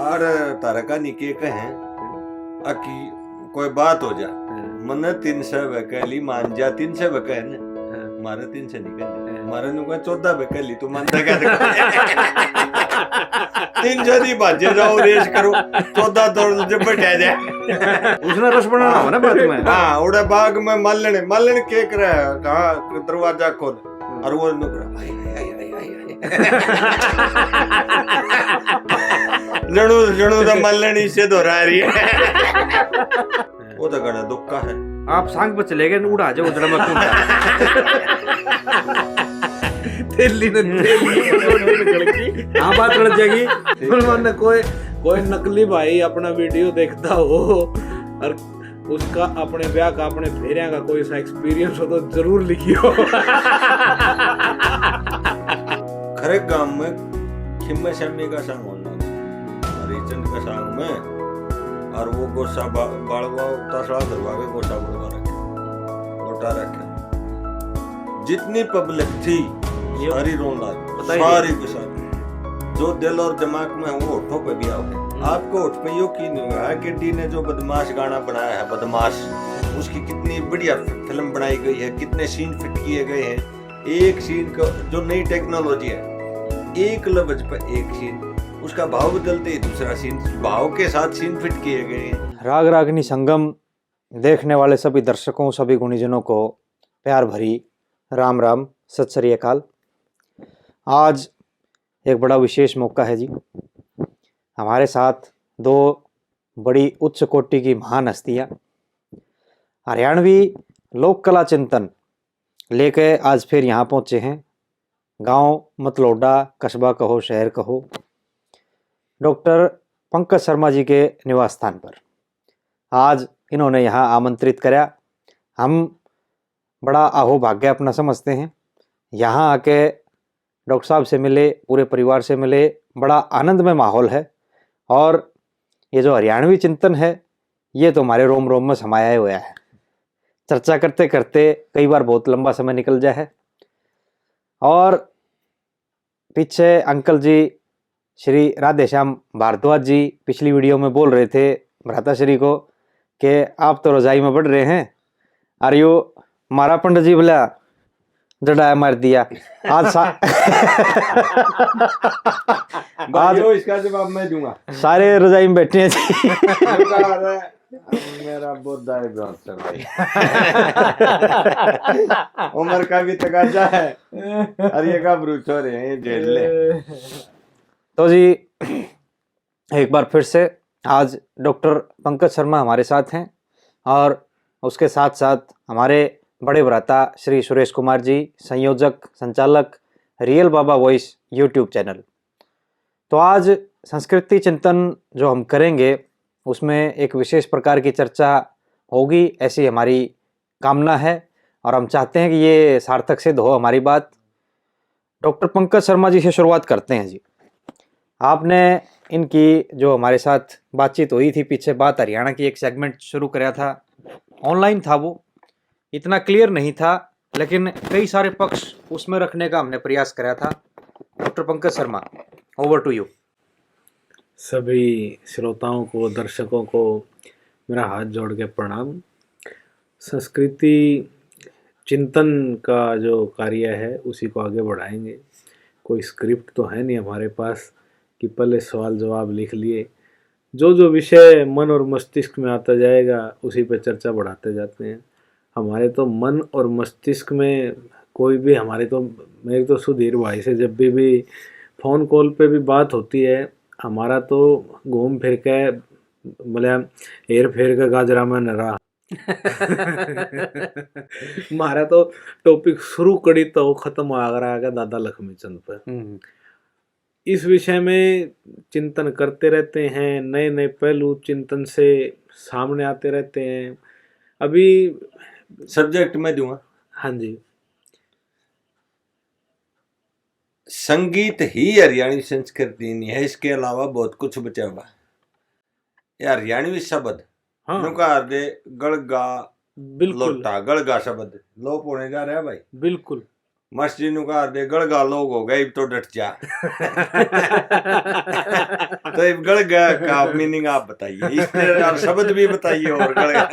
अरे तारा का निके कहे अकी कोई बात हो जा मन 300 बकली मान जा 300 बकन मारे 300 निकल मारे नु 14 बकली तू मानता क्या 300 दी बाजे जाओ रेस करो 14 तोड़ जब बैठा जाए उसने रस बनाना हो ना बात में। हाँ उड़े बाग में मल्लण के करे कहा दरवाजा खोल और वो नुकरा जणू तो मल्लणी से दोहरा रही है वो तो गड़ा दुख का है। आप सांग पे चले गए उड़ा जाओ उधर मत तेली ने निकल की हाँ बात लड़ जाएगी। मैंने कोई नकली भाई अपना वीडियो देखता हो और उसका अपने ब्याह का अपने फेरिया का कोई सा एक्सपीरियंस हो तो जरूर लिखियो। खरे गांव में खिम्मे शम्मी का संग होना हरिचंद का संग में और वो गोसा बाड़वा तसड़ा दरवा के गोसा बुड़वा रखे गोटा रखे जितनी पब्लिक थी सारी रोन सारी के सारी जो दिल और दिमाग में वो होठों पे भी आओगे आपको होठ पे यो की नहीं हुआ कि डी ने जो बदमाश गाना बनाया है बदमाश उसकी कितनी बढ़िया फिल्म बनाई गई है कितने सीन फिट किए गए हैं एक सीन का जो नई टेक्नोलॉजी है एक लफ्ज पर एक सीन उसका भाव बदलते ही दूसरा सीन भाव के साथ सीन फिट किए गए हैं। राग रागनी संगम देखने वाले सभी दर्शकों सभी गुणीजनों को प्यार भरी राम राम सत श्री अकाल। आज एक बड़ा विशेष मौका है जी। हमारे साथ दो बड़ी उच्च कोटि की महान हस्तियाँ हरियाणवी लोक कला चिंतन लेके आज फिर यहाँ पहुँचे हैं। गांव मतलोडा कस्बा कहो शहर कहो डॉक्टर पंकज शर्मा जी के निवास स्थान पर आज इन्होंने यहाँ आमंत्रित कराया। हम बड़ा अहोभाग्य अपना समझते हैं। यहाँ आके डॉक्टर साहब से मिले पूरे परिवार से मिले बड़ा आनंदमय माहौल है और ये जो हरियाणवी चिंतन है ये तो हमारे रोम रोम में समाया हुआ है। चर्चा करते करते कई बार बहुत लंबा समय निकल जाए है और पीछे अंकल जी श्री राधेश्याम भारद्वाज जी पिछली वीडियो में बोल रहे थे भ्राताश्री को कि आप तो रजाई में बढ़ रहे हैं और यो मारा पंडित जी बोला जड़ाया मार दिया आज आज इसका जवाब मैं दूंगा सारे रजाई में बैठे हैं जी। मेरा बुद्धा है भाई उम्र का भी तकाजा है अरे का ब्रूच हो रहे हैं जेल ले। तो जी एक बार फिर से आज डॉक्टर पंकज शर्मा हमारे साथ हैं और उसके साथ साथ हमारे बड़े भ्राता श्री सुरेश कुमार जी संयोजक संचालक रियल बाबा वॉइस यूट्यूब चैनल। तो आज संस्कृति चिंतन जो हम करेंगे उसमें एक विशेष प्रकार की चर्चा होगी ऐसी हमारी कामना है और हम चाहते हैं कि ये सार्थक सिद्ध हो हमारी बात। डॉक्टर पंकज शर्मा जी से शुरुआत करते हैं जी। आपने इनकी जो हमारे साथ बातचीत हुई थी पीछे बात हरियाणा की एक सेगमेंट शुरू कराया था ऑनलाइन था वो इतना क्लियर नहीं था लेकिन कई सारे पक्ष उसमें रखने का हमने प्रयास कराया था। Doctor Pankaj Sharma over to you. सभी श्रोताओं को दर्शकों को मेरा हाथ जोड़ के प्रणाम। संस्कृति चिंतन का जो कार्य है उसी को आगे बढ़ाएंगे। कोई स्क्रिप्ट तो है नहीं हमारे पास कि पहले सवाल जवाब लिख लिए। जो विषय मन और मस्तिष्क में आता जाएगा उसी पे चर्चा बढ़ाते जाते हैं। हमारे तो मन और मस्तिष्क में कोई भी हमारे तो मेरे तो सुधीर भाई से जब भी फ़ोन कॉल पे भी बात होती है हमारा तो घूम फिर के मतलब हेर फेर के गाजरा में न रहा। हमारा तो टॉपिक शुरू करी तो खत्म आ रहा है दादा लक्ष्मी चंद पर। इस विषय में चिंतन करते रहते हैं। नए नए पहलू चिंतन से सामने आते रहते हैं। अभी सब्जेक्ट में दूंगा। हाँ जी। संगीत ही हरियाणवी संस्कृति नहीं है इसके अलावा बहुत कुछ बचा हुआ है। हरियाणवी शब्द नुका दे गड़गा बिल्कुल लोटा गड़गा शब्द लोप होने जा रहा है भाई। बिल्कुल मस्जिद नु कहा दे गड़गा लोग हो गए तो डट जा। तो ये गड़गा का मीनिंग आप बताइए, इसने और शब्द भी बताइए और गड़गा।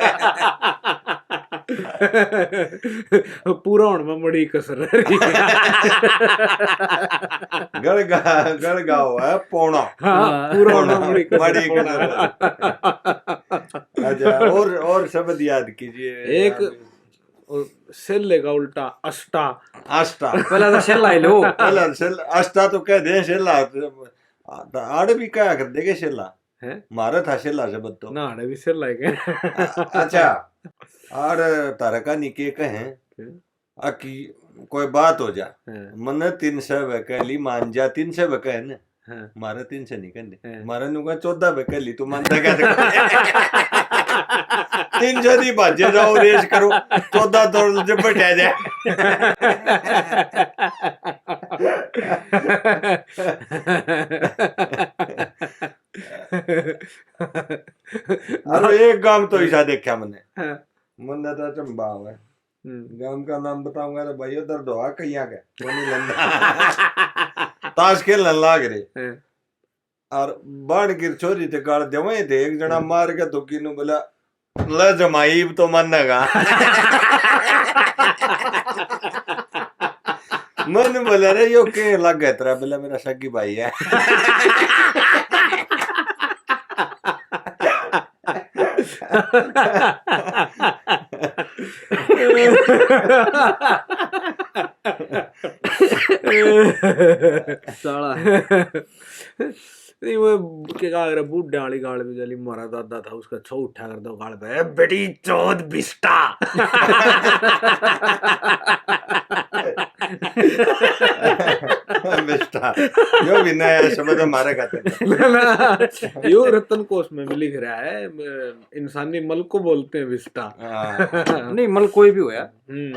पूरा होने में बड़ी कसर है। गड़गा हुआ है पौना। हाँ, पूरा होने में बड़ी कसर है। अच्छा, और शब्द याद कीजिए। एक सेल्ले का उल्टा अष्टा। अष्टा पहला तो शेला ही लो। पहला अष्टा तो कह दे शेला, आड़ भी क्या कर देगे शेला है, मारा था शेला शब्द तो ना आड़े भी सेल्ला है। अच्छा, आड़ तारा का निके कहे अकी कोई बात हो जा मन 300 वकली मान जा 300 वकह न मारा 300 नहीं कहते मारा नुका 14 वकली तू मानता क्या 300 दी बाजे जाओ रेस करो 14 दौड़ जब बैठा जाए। अरे एक गांव तो ऐसा देखा मैंने तो चंबा है गांव का नाम बताऊंगा तो भाई उधर दोहा कहीं ताश खेलने लाग रहे और बाढ़ गिर छोरी थे गाड़ जमाए थे एक जना मार के तो किनु बोला ल जमाई तो मानेगा। मन बोला रे यो के लग गया तेरा बोला मेरा सगी भाई है। साला नहीं वो के गाल बूढ़ा वाली गाल भी जली मारा दादा था उसका छो उठा कर दो गाल पे बेटी चौथ बिस्टा। बिस्टा यो भी नया शब्द हमारे खाते यो रतन कोश में भी लिख रहा है इंसानी मल को बोलते हैं बिस्टा। नहीं मल कोई भी हो यार,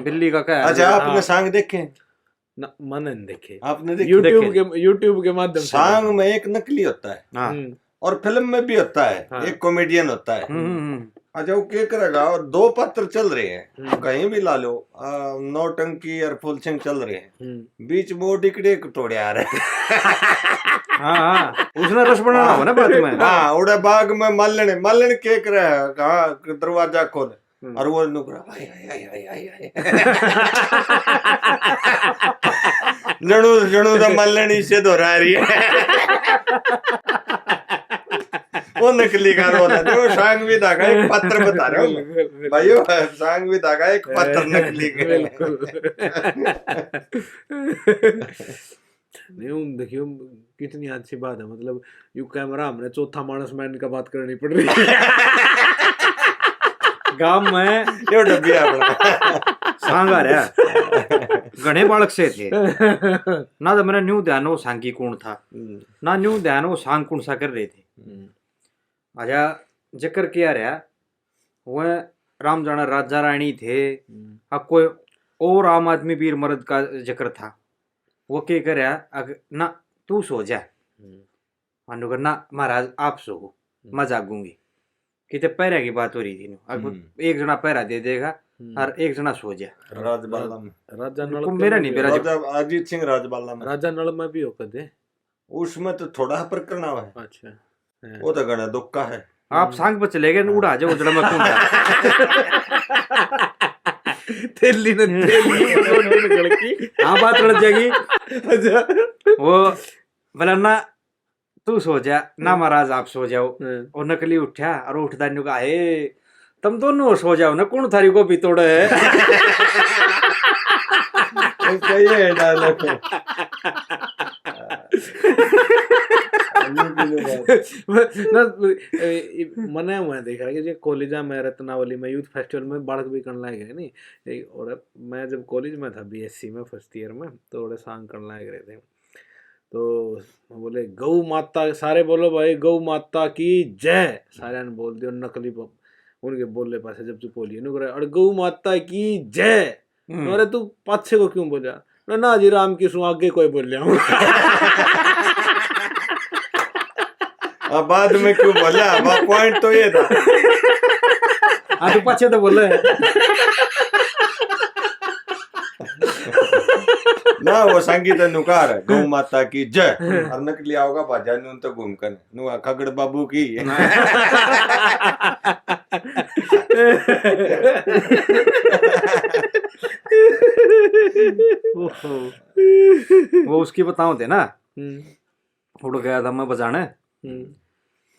बिल्ली का क्या है। अच्छा, आपने सांग देखे ना मैंने देखे, आपने देखे यूट्यूब के माध्यम से। सांग में एक नकली होता है हाँ। और फिल्म में भी होता है हाँ। एक कॉमेडियन होता है। अच्छा, वो क्या करेगा और 2 पात्र चल रहे हैं कहीं भी ला लो, नौटंकी और फुल सिंह चल रहे हैं, बीच में वो टिकड़े तोड़े आ रहे हैं। हाँ, उसने रस बनाना हो ना बात में। हाँ, उड़े बाग में मल्लण के करे कहा दरवाजा खोल और वो नुकरा जणू तो मल्लणी से दोहरा रही है। वो नकली का रोल है। वो सांग भी धागा एक पत्र बता रहे हो भाइयों, सांग भी धागा एक पत्र नकली के। नहीं देखियो कितनी अच्छी बात है, मतलब यू कैमरा हमने चौथा मानस मैन का बात करनी पड़ रही है। गांव में यो डबिया सांग आ रहा घने बालक से थे ना, तो मेरा न्यू ध्यान वो सांगी कौन था ना न्यू ध्यान वो सांग कौन सा कर रहे थे। आजा जिक्र किया रहा वह राम जाना राजा रानी थे, अब कोई और आम आदमी वीर मर्द का जिक्र था। वो क्या कर रहा ना तू सो जा, मानो ना महाराज आप सो मैं जागूंगी। कितने पैरा की बात हो रही थी, अब एक जना पैरा दे देगा और एक जना सो जा। राजबाला में राजा नल मेरा नहीं, मेरा राजा अजीत सिंह राजबाला में, राजा नल में भी हो कदे उसमें तो थोड़ा प्रकरण है। अच्छा, वो तो गणा दुख का है। आप सांग पर चले गए उड़ा जाओ उजड़ा में कौन तेली ने निकल की हाँ बात लड़ जाएगी। वो बोला ना तू सो जा ना महाराज आप सो जाओ। और नकली उठा और उठता न्यू कहा हे तुम दोनों सो जाओ ना, कौन थारी को भी तोड़े है। सही है डायलॉग। मने हुआ देख रहा है कि कॉलेजा में रत्नावली में यूथ फेस्टिवल में बालक भी करने लायक है नहीं। और मैं जब कॉलेज में था बीएससी में फर्स्ट ईयर में, तो थोड़े सांग करने लायक रहे थे। तो बोले गौ माता, सारे बोलो भाई गौ माता की जय, सारे ने बोल दिया। नकली उनके बोलने पास जब चुप बोलिए और गौ माता की जय। अरे तू पाछे को क्यों बोला ना जी राम की सु आगे कोई बोल रहा हूँ। अब बाद में क्यों बोला, पॉइंट तो ये था। हाँ तो पीछे तो बोले ना वो संगीत नुकार है गौ माता की जय और नकली आओगा बाजा नु तो घूमकर नु खगड़ बाबू की वो उसकी बताऊं थे ना, उड़ गया था मैं बजाने,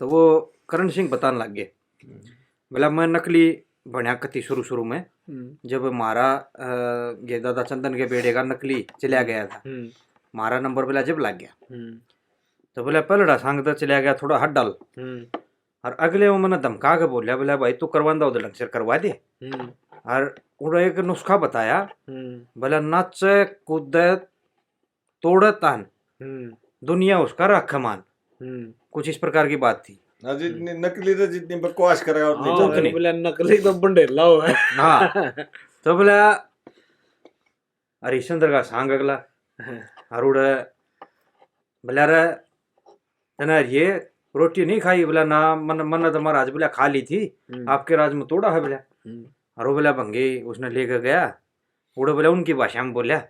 तो वो करण सिंह बताने लग गए, बोला मैं नकली बढ़िया कती शुरू शुरू में जब हमारा ये दादा चंदन के बेड़े का नकली चला गया था, हमारा नंबर बोला जब लग गया तो बोला पलड़ा सांग तो चला गया थोड़ा हट डाल, और अगले वो मैंने धमका के बोलिया बोला भाई तू करवांदा उधर ढंग से करवा दे, और उन्होंने एक नुस्खा बताया, बोला नाच कूद तोड़ तान दुनिया उसका रख मान, कुछ इस प्रकार की बात थी। जितनी नकली तो जितनी बकवास करेगा उतनी हाँ, चलती। बोला नकली तो बंडेला हुआ है। हाँ तो बोला हरिश्चंद्र का सांग अगला और उड़े बोला रे तना ये रोटी नहीं खाई, बोला ना मन मन तो महाराज बोला खा ली थी, आपके राज में तोड़ा है बोला, और वो बोला भंगे उसने लेकर गया, उड़े बोला उनकी भाषा में बोला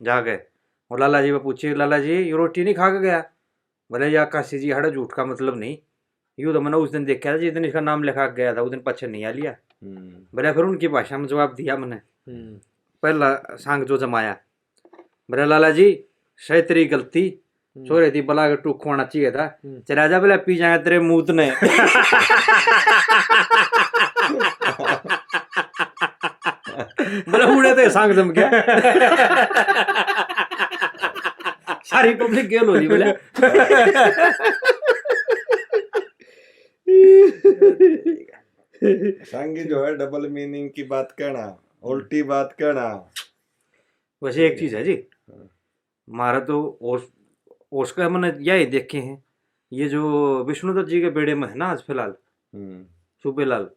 जाके, और लाला जी को पूछे लाला जी ये रोटी नहीं खा के गया, बोले या काशी जी हड़ा झूठ का मतलब नहीं, यूँ तो मैंने उस दिन देखा था जिस दिन इसका नाम लिखा गया था उस दिन पच्छर नहीं आ लिया, बोले फिर उनकी भाषा में जवाब दिया मैंने, पहला सांग जो जमाया, बोले लाला जी शायद तेरी गलती छोरे थी बला के टूक खोना चाहिए था, चला जा बोला पी जाए तेरे मूत ने बोला उड़े थे सांग जम गया सारी पब्लिक गेल होली बोले संगी जो है डबल मीनिंग की बात कहना, उल्टी बात कहना। वैसे एक चीज है जी, हमारा तो उसका मैंने यही देखे हैं, ये जो विष्णुदत्त जी के बेड़े में है ना आज फिलहाल सूबेलाल,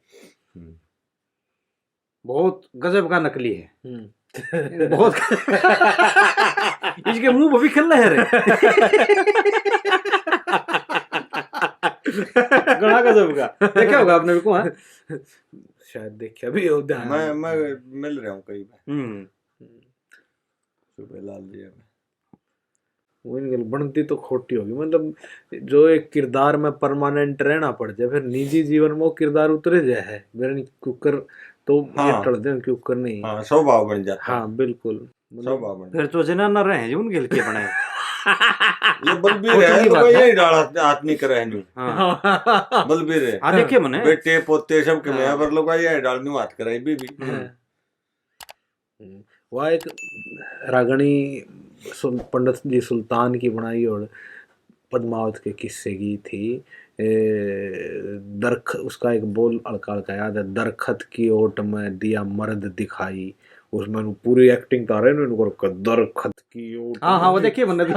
बहुत गजब का नकली है बहुत इसके मुंह भी खिल रहे रे गड़ा गजब का देखा होगा आपने भी को, हाँ? शायद देखा भी हो ध्यान। मैं मिल रहा हूँ कई बार सूबेलाल जी में। वो इनकी बनती तो खोटी होगी, मतलब जो एक किरदार में परमानेंट रहना पड़ जाए, फिर निजी जीवन में वो किरदार उतरे जाए है मेरे कुकर तो ये टल दे कुकर नहीं। हाँ स्वभाव बन जाता। हाँ बिल्कुल स्वभाव बन फिर तो जना न रहे जो उनके लिए बनाए ये बलबीर है तो कोई यही डाल हाथ नहीं करे नु। हाँ बलबीर है। हाँ देखिए मने बेटे पोते सब के में पर लोग यही डाल नु हाथ करे बीबी। वह एक रागणी पंडित जी सुल्तान की बनाई और पद्मावत के किस्से की थी। उसका एक बोल अड़काल का याद है, दरखत की ओट में दिया मर्द दिखाई, उसमें पूरी एक्टिंग कर रहे हैं दरखत की ओट। हाँ हाँ वो देखिए मैंने भी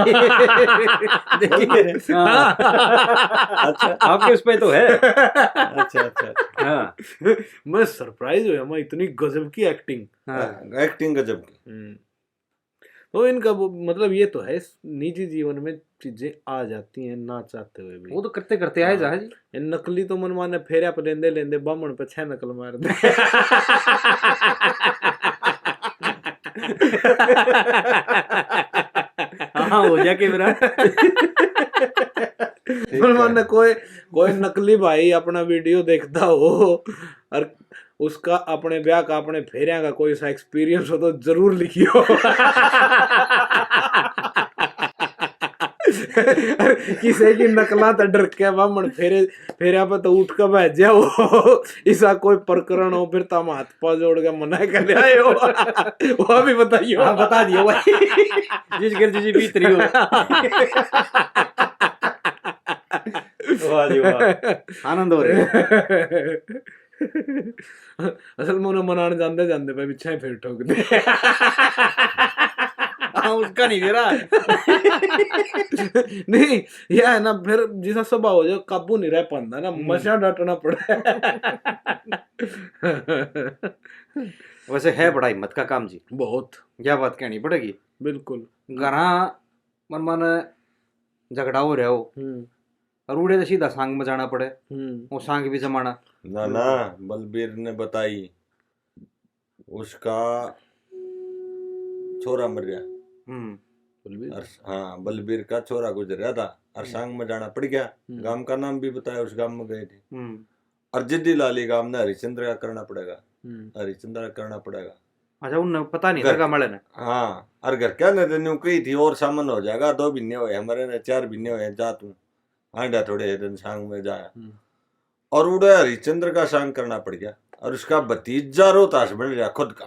देखिए अच्छा आपके उस पे तो है। अच्छा अच्छा हाँ मैं सरप्राइज हुआ, मैं इतनी गजब की एक्टिंग। हाँ एक्टिंग गजब की। तो इनका मतलब ये तो है निजी जीवन में चीजें आ जाती हैं ना चाहते हुए भी। वो तो करते करते आए जहाज नकली तो मनमान ने फेरिया पे लेंदे लेंदे बामण पे 6 नकल मार दे। हाँ हो जाके मेरा मनमान ने कोई नकली भाई अपना वीडियो देखता हो और उसका अपने ब्याह का अपने फेरिया का कोई सा एक्सपीरियंस हो तो जरूर लिखियो। किसी की नकला तो डर के बामण फेरिया पे तो उठ कर बैठ जाओ, ऐसा कोई प्रकरण हो फिर तुम हाथ पा जोड़ के मना कर ले आए हो। वो भी बताइयो। हाँ बता दियो भाई जिस गिर जी बीत रही हो। वाह जी वाह आनंद हो रहा असल में उन्हें मनाने जानते जानते पे पीछे फिर ठोक दे। हाँ उसका नहीं दे रहा नहीं यह है ना, फिर जिसा स्वभाव हो जाए काबू नहीं रह पाता ना, मशा डांटना पड़े। वैसे है बड़ा हिम्मत का काम जी, बहुत क्या बात कहनी पड़ेगी। बिल्कुल घरा मन मन झगड़ा हो रहा हो और उड़े तो सीधा सांग में जाना पड़े, वो सांग भी जमाना ना ना। बलबीर ने बताई उसका छोरा मर गया बलबीर। हाँ बलबीर का छोरा गुजरा था और सांग में जाना पड़ गया। गांव का नाम भी बताया, उस गांव में गए थे। और जिद्दी लाली गांव ने हरिश्चंद्र का करना पड़ेगा, हरिश्चंद्र का करना पड़ेगा। अच्छा उन्हें पता नहीं घर- लगा मले ने। हाँ और घर क्या नहीं न्यू कही थी और सामान हो जाएगा, 2 महीने हुए हमारे ने, 4 महीने हुए जा तू आंडा थोड़े दिन सांग में जाया। और उड़े हरिश्चंद्र का सांग करना पड़ गया और उसका भतीजा रोहतास बन गया खुद का।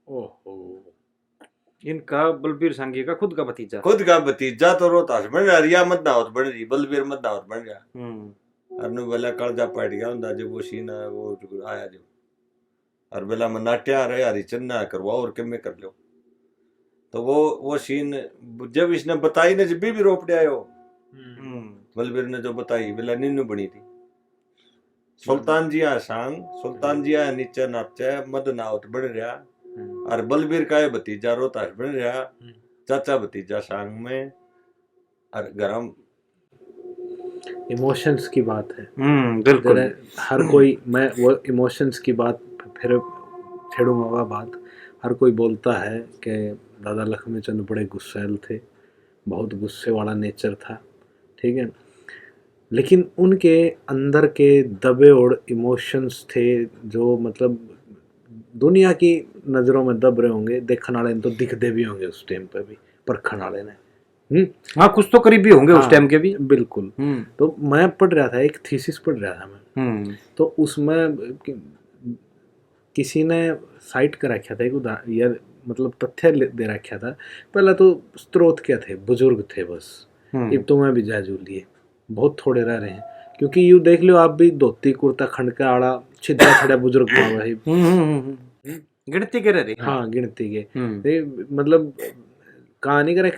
ओहो, इनका बलबीर सांगी का खुद का भतीजा। खुद का भतीजा तो रोहतास बन गया, रिया मदनावत बन रही, बलबीर मदनावत बन गया। अनु बेला कलजा पाट गया हुंदा जब वो सीन वो आया जो, और बेला में नाट्या रहे हरिचंद ना करवाओ और किमें कर लो। तो वो सीन जब इसने बताई ने जब भी रोप दिया हो, बलबीर ने जो बताई बेला नीनू बनी थी। सुल्तान जी आ सांग, सुल्तान जी आ नीचे नाचे मदनावत बन रहा और बलबीर का ये भतीजा रोहतास बन रहा, चाचा भतीजा सांग में। और गरम इमोशंस की बात है। बिल्कुल। हर कोई, मैं वो इमोशंस की बात फिर छेड़ूंगा वह बात। हर कोई बोलता है कि दादा लक्ष्मी चंद बड़े गुस्सैल थे, बहुत गुस्से वाला नेचर था, ठीक है, लेकिन उनके अंदर के दबे और इमोशंस थे जो मतलब दुनिया की नज़रों में दब रहे होंगे, देखने वाले तो दिखते भी होंगे उस टाइम पे भी, परखण वाले ने। हाँ कुछ तो करीबी होंगे उस टाइम के भी। बिल्कुल। तो मैं पढ़ रहा था, एक थीसिस पढ़ रहा था मैं, तो उसमें किसी ने साइट कर रखा था एक यार मतलब तथ्य दे रखा था। पहला तो स्रोत क्या थे, बुजुर्ग थे बस, अब तो मैं भी जाजू लिए बहुत थोड़े रह रहे हैं, क्योंकि यू देख लो आप भी धोती कुर्ता खंडका आड़ा छिद्रा छड़ा बुजुर्ग पावा है, गिनती के रहे। हाँ गिनती के मतलब कहानी करे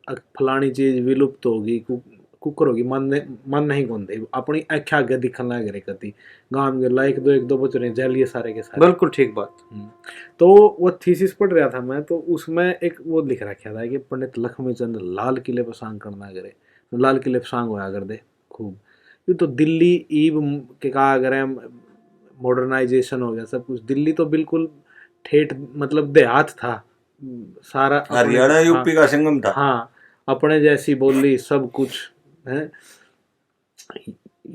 फलानी चीज विलुप्त होगी, कुकर होगी, मन नहीं कौनते अपनी आँखें आगे दिखने लग रहे कति गांव के लाइक एक दो बच रहे जलिए सारे के सारे। बिल्कुल ठीक बात। तो वो थीसिस पढ़ रहा था मैं, तो उसमें एक वो लिख रखा था कि पंडित लक्ष्मीचंद लाल किले पर सांग करना करे, लाल किले पर सांग होया कर दे खूब। ये तो दिल्ली ईब के कहा अगर मॉडर्नाइजेशन हो गया सब कुछ, दिल्ली तो बिल्कुल ठेठ मतलब देहात था सारा, हरियाणा यूपी का संगम था। हाँ अपने जैसी बोली सब कुछ है,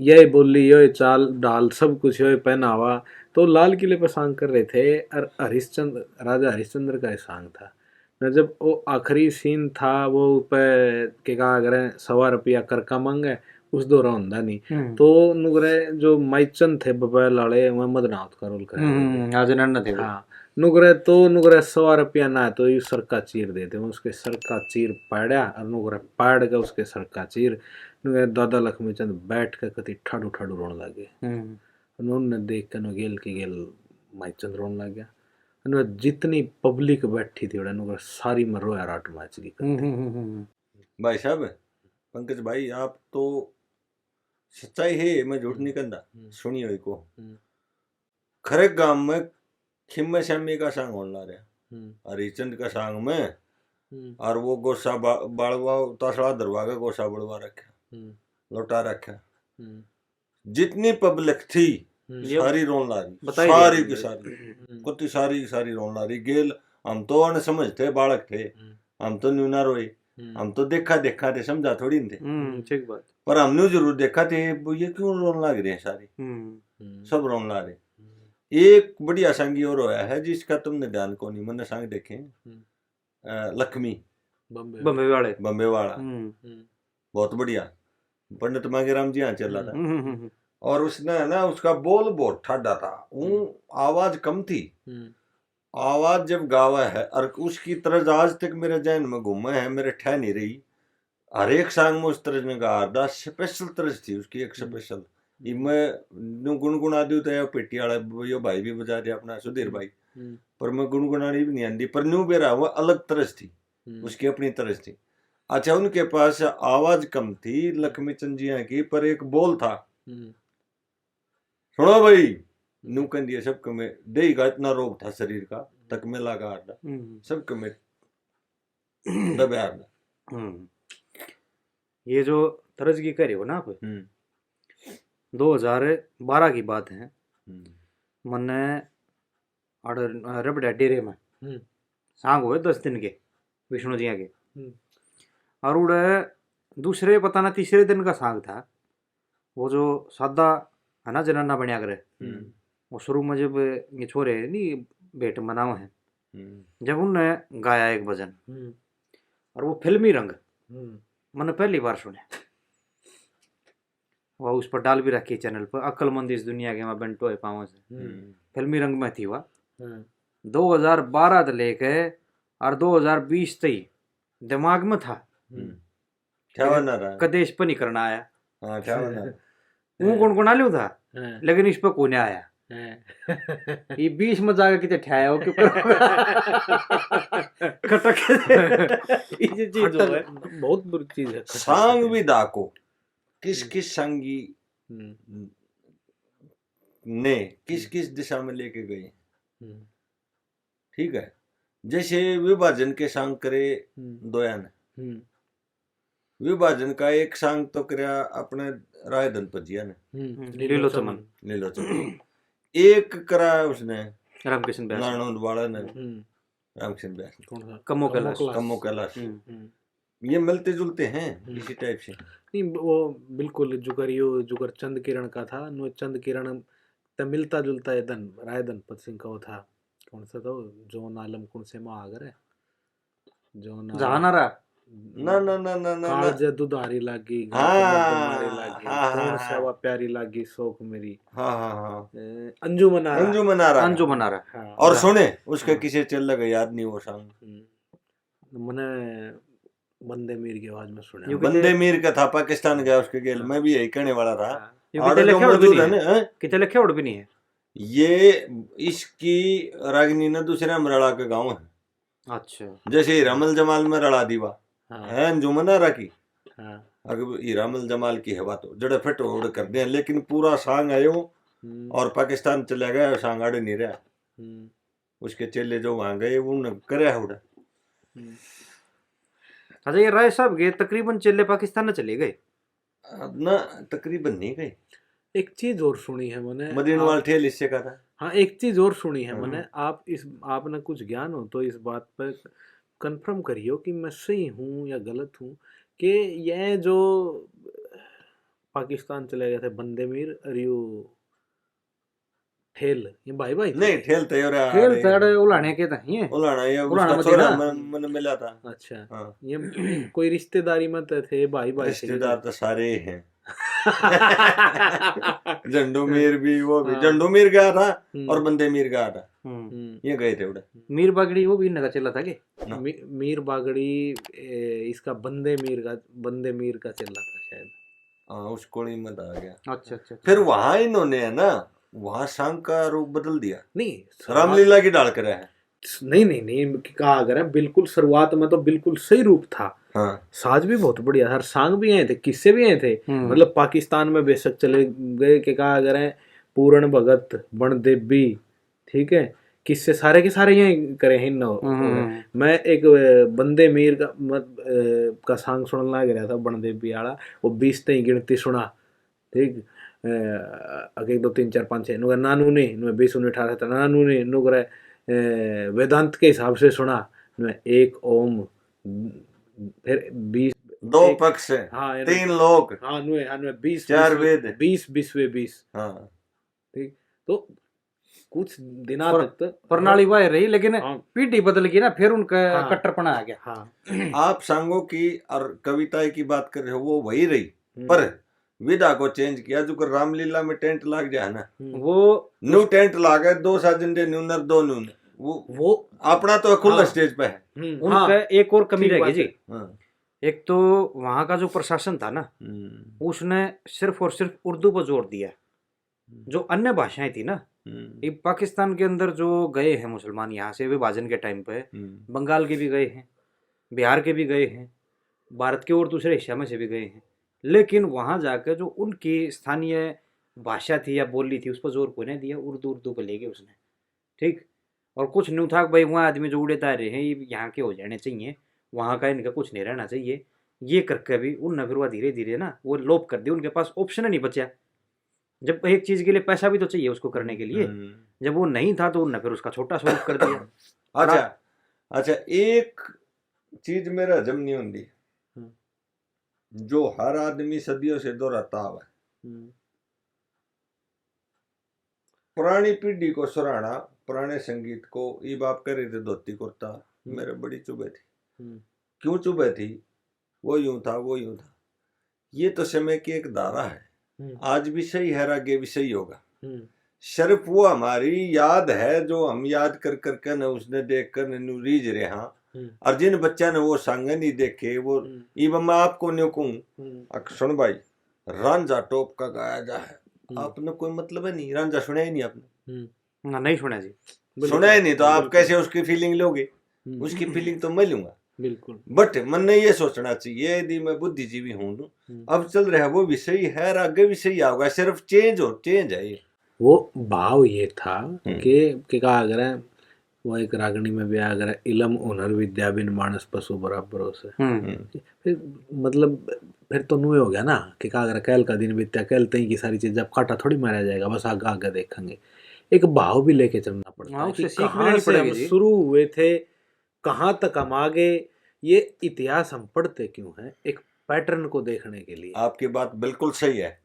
ये बोली ये चाल डाल सब कुछ ये पहनावा। तो लाल किले पर सांग कर रहे थे और हरिश्चंद्र, राजा हरिश्चंद्र का सांग था न, जब वो आखिरी सीन था वो पे के कहा करें 1.25 रुपया करका मांगे उस दौरान होंदा नहीं, तो नुगरे जो माइचंद थे बबैल वाले मोहम्मद नाथ का रोल करे, हाँ नुगरे 1.25 रुपया ना तो ये सर का चीर देते, उसके सर का चीर पाड़ा और नुगरे पाड़ के उसके सर का चीर। दादा लक्ष्मीचंद बैठ कर कति ठाडू ठाडू रोने लगे, उन्होंने देख कर गेल के गेल माइचंद रोने लग गया। जितनी पब्लिक बैठी थी नुगरे सारी में रोया राट मैच की। भाई साहब पंकज भाई आप तो सच्चाई है, मैं झूठ नहीं कहता, सुनिए को खरे गांव में खिम्मे श्यामी का सांग होने ला रहा हरिचंद का सांग में, और वो गोसा बाड़वा तसड़ा दरवा का गोसा बड़वा रखा, लौटा रखा, जितनी पब्लिक थी सारी रोन ला रही, सारी की सारी कुत्ती सारी रोन ला रही। गेल हम तो अन समझते बालक थे, हम तो न्यूना रोए, हम तो देखा थे, समझा थोड़ी थे, ठीक बात। पर हमने जरूर देखा थे ये क्यों रोन लग रहे हैं, सारी सब रोन ला रहे। एक बढ़िया सांगी और होया है जिसका तुमने ध्यान को नहीं, मैंने सांग देखे लक्ष्मी बम्बे वाला बहुत बढ़िया, पंडित मांगेराम जी यहाँ चला था, और उसने ना उसका बोल बहुत ठाडा था, आवाज कम थी, आवाज जब गावा है और उसकी तरज आज तक मेरे जहन में घूमे है, मेरे ठह नहीं रही। हर एक सांग में उस तरज में गा रहा, स्पेशल तरज थी उसकी, एक स्पेशल। मैं गुनगुना दूं तो ये पेटी वाला यो भाई भी बजा रहे अपना सुधीर भाई, पर मैं गुनगुनानी भी नहीं आती, पर न्यू बेरा वो अलग तरज थी, उसकी अपनी तरज थी। अच्छा उनके पास आवाज कम थी लक्ष्मीचंद जी की, पर एक बोल था, सुनो भाई नू कह दिया सबके में दे का इतना रोग था शरीर का, तक में लगा सबके में दबा। ये जो तरज की करी हो ना आप, 2012 की बात है, मैंने रबड़ा डेरे में सांग हुए 10 दिन के, विष्णु जी आगे। हम्म। और उड़े दूसरे पता ना तीसरे दिन का सांग था, वो जो सादा है ना जनाना बनिया करे, वो शुरू में जब ये छोरे नहीं भेंट मनाओ है, जब उनने गाया एक भजन, और वो फिल्मी रंग मैंने पहली बार सुने, वह उस पर डाल भी रखी चैनल पर, अक्लमंद इस दुनिया के मैं बंटो है पाँव से, फिल्मी रंग में थी वह। 2012 से लेके और 2020 तक दिमाग में था, क्या बना रहा? कदेश पर नहीं करना आया। हाँ, क्या बना रहा? वो कौन आलू था, लेकिन इस पर कोने आया। ये 20 में जाकर कितने ठहराया हो क्यों खटक ये चीज हो है, बहुत बुरी चीज है। सांग भी दाको किस किस संगी ने किस किस दिशा में लेके गए, ठीक है। जैसे विभाजन के सांग करे दोयान, विभाजन का एक सांग तो कराया अपने राय धनपतिया ने, लीलोचमन। एक करा उसने रामकृष्ण व्यास, नारायण वाला ने, रामकृष्ण व्यास, कमो कैलाश। ये मिलते जुलते हैं इसी टाइप से। नहीं वो बिल्कुल जुगर चंद किरण का था, नो चंद किरण तो मिलता जुलता है राय धनपत सिंह का वो था, कौन सा था जो नालम कौन से माँ आगर है जो जहानारा ना ना ना ना ना काल दुधारी लागी, हाँ, लागी, हाँ, कौन हाँ, सा वा प्यारी लागी शौक मेरी, हाँ हाँ हाँ, अंजुमनारा। हाँ। और सुने उसके किसे चल लगा याद नहीं वो सांग, मैंने बंदे मीर की आवाज में सुना। बंदे मीर का था, पाकिस्तान गया उसके गेल, मैं भी यही कहने वाला था। कितने लिखे उड़ भी नहीं है। ये इसकी रागनी ना दूसरे अमराड़ा का गांव है। अच्छा, जैसे रमल जमाल में रड़ा दीवा है अंजुमनारा की, अगर हीरामल जमाल की है बात जड़े फिट उड़ कर दिया, लेकिन पूरा सांग आयो और पाकिस्तान चला गया, सांग आड़े नहीं रहा। उसके चेले जो वहां गए उन्होंने करे उड़ा। अच्छा, ये राय साहब गए तकरीबन चेले पाकिस्तान में चले गए ना, तकरीबन नहीं गए। एक चीज और सुनी है मैंने, मदीनवाल ठेल इससे का था। हाँ, एक चीज और सुनी है मैंने, आपने कुछ ज्ञान हो तो इस बात पर कंफर्म करियो कि मैं सही हूँ या गलत हूँ, कि यह जो पाकिस्तान चले गए थे बंदे मीर रियो ठेल, ये भाई भाई नहीं ठेल तैयार उलाने के था, ये उलाना ये उलाना उसका छोरा मन मिला था। अच्छा, हाँ। ये कोई रिश्तेदारी में तो थे भाई भाई रिश्तेदार तो सारे हैं। झंडू मीर भी, वो भी झंडू मीर गया था और बंदे मीर गया था, ये गए थे उड़े। मीर बागड़ी वो भी इनका चला था कि मीर बागड़ी इसका बंदे मीर का चला था शायद। हाँ, उस कोड़ी में आ गया। अच्छा। फिर वहां इन्होंने है ना, वहां सांग का रूप बदल दिया, नहीं रामलीला की डाल कर है। नहीं कहा अगर है, बिल्कुल शुरुआत में तो बिल्कुल सही रूप था। हाँ। साज भी बहुत बढ़िया, हर सांग भी आए थे, किस्से भी आए थे। मतलब पाकिस्तान में बेशक चले गए कि कहा अगर है पूर्ण भगत बणदेवी, ठीक है, किस्से सारे के सारे यही करे हैं इन। मैं एक बंदे मीर का सांग सुनने लग रहा था, बणदेवी वाला, वो 20 तक गिनती सुना, ठीक, 1 2 3 4 5 6 नानू ने 20 19 18 था, नानू ने नुगरा वेदांत के हिसाब से सुना, 1 ओम, फिर 20 2 पक्ष है, हाँ 3 लोक, हाँ 20 4 वेद, 20 विश्व 20, हाँ ठीक। तो कुछ दिना तक प्रणाली वह रही, लेकिन पीढ़ी बदल गई ना, फिर उनका कट्टरपना आ गया। हाँ, आप सांगों की और कविताएं की बात कर रहे हो, वो वही रही, पर विधा को चेंज किया। जो कर रामलीला में टेंट लाग जाए ना, वो न्यू टेंट लागे, 2 साजिंदे न्यूनर 2 न्यून, वो अपना तो खुला स्टेज पे है। उनका एक और कमी रहेगी जी। एक तो वहां का जो प्रशासन था ना, उसने सिर्फ और सिर्फ उर्दू पर जोर दिया। जो अन्य भाषाएं थी ना, ये पाकिस्तान के अंदर जो गए हैं मुसलमान यहाँ से विभाजन के टाइम पे, बंगाल के भी गए हैं, बिहार के भी गए हैं, भारत के और दूसरे हिस्से में से भी गए हैं, लेकिन वहाँ जाकर जो उनकी स्थानीय भाषा थी या बोली थी उस पर जोर कोई नहीं दिया, उर्दू पर ले गए उसने, ठीक। और कुछ न्यू था भाई वहाँ आदमी जो उड़े तारे हैं ये यहाँ के हो जाने चाहिए, वहाँ का इनका कुछ नहीं रहना चाहिए, ये करके भी उन फिर वह धीरे धीरे ना वो लोप कर दिया। उनके पास ऑप्शन नहीं बचा, जब एक चीज़ के लिए पैसा भी तो चाहिए उसको करने के लिए, जब वो नहीं था तो उनने फिर उसका छोटा स्वरूप कर दिया। अच्छा, एक चीज मेरा हजम नहीं होती जो हर आदमी सदियों से दोहराता हुआ है। पुरानी पीढ़ी को सराहना, पुराने संगीत को ये बाप कर रहे थे धोती कुर्ता, मेरे बड़ी चुभे थी। क्यों चुभे थी? वो यूं था, वो यूं था। ये तो समय की एक धारा है, आज भी सही है, आगे भी सही होगा। सिर्फ वो हमारी याद है जो हम याद कर करके न उसने देख कर न रीझ रहे हैं। और जिन बच्चा ने वो संग नहीं देखे वो इब मैं आपको नहीं कहूँ, सुन भाई, रांझा टॉप का गाया जा है, आपने कोई मतलब है नहीं, रांझा सुना ही नहीं आपने। ना नहीं सुना जी, सुना ही नहीं तो आप कैसे उसकी फीलिंग लोगे? उसकी फीलिंग तो मैं लूंगा बिल्कुल। बट मन ने ये सोचना चाहिए यदि मैं बुद्धिजीवी हूँ अब चल रहा है वो भी सही है, आगे भी सही होगा, सिर्फ चेंज है ये। वो भाव ये था कि कहा अगर वो एक रागनी में भी अगर इलम हुनर विद्या बिन मानस पशु बराबर हो से, फिर मतलब फिर तो नुए हो गया ना कि कहा अगर कैल का दिन बीत्या कैल तई की सारी चीज, जब काटा थोड़ी मारा जाएगा, बस आगे आगे देखेंगे। एक भाव भी लेके चलना पड़ता है कि कहाँ से हम शुरू हुए थे, कहाँ तक हम आगे, ये इतिहास हम पढ़ते क्यों हैं? एक पैटर्न को देखने के लिए। आपकी बात बिल्कुल सही है,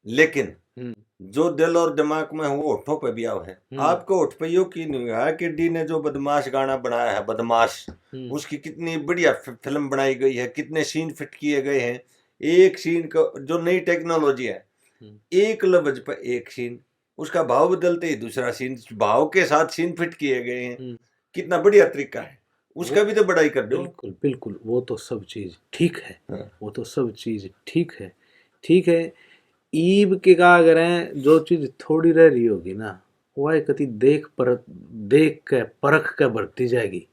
लेकिन जो दिल और दिमाग में हो होठों पे भी आव है। आपको होठ पे यो की नहीं है कि डी ने जो बदमाश गाना बनाया है, बदमाश, उसकी कितनी बढ़िया फिल्म बनाई गई है, कितने सीन फिट किए गए हैं। एक सीन का जो नई टेक्नोलॉजी है, एक लफ्ज पे एक सीन, उसका भाव बदलते ही दूसरा सीन, भाव के साथ सीन फिट किए गए हैं। कितना बढ़िया तरीका है, उसका भी तो बड़ाई कर दो। बिल्कुल बिल्कुल, वो तो सब चीज ठीक है, वो तो सब चीज ठीक है, ठीक है। ईब के का अगर है जो चीज थोड़ी रह रही होगी ना, वह कति देख के परख के बढ़ती जाएगी।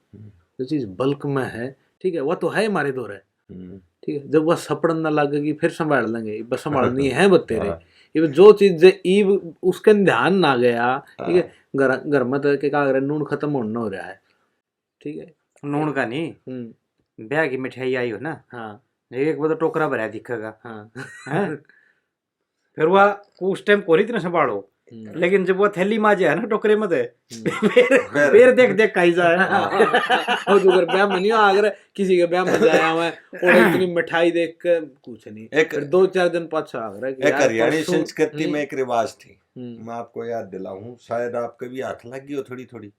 जो चीज बल्क में है, ठीक है, वह तो है हमारे दौर है, ठीक है। जब वह सपड़न ना लगेगी फिर संभाल लेंगे, बस संभालनी है बतेरे। ये जो चीज ईब उसके ध्यान ना गया, ठीक है, घर में तो के का अगर नून खत्म होना हो रहा है, ठीक है, नून का नहीं, ब्याह की मिठाई आई हो ना, हाँ, एक बार तो टोकरा भरा दिखेगा, हाँ, फिर वह उस टाइम को इतना संभालो, लेकिन जब वो थैली माजे है ना टोकरे में दे, फिर देख देख कहीं जाए। और जो ब्याह में नहीं अगर किसी के ब्याह में जाया हुआ और इतनी मिठाई देख कर कुछ नहीं, फिर 2-4 दिन पाछा आ रहा है। एक हरियाणी संस्कृति में एक रिवाज थी, मैं आपको याद दिलाऊं, शायद आपके भी हाथ लगी हो थोड़ी थोड़ी।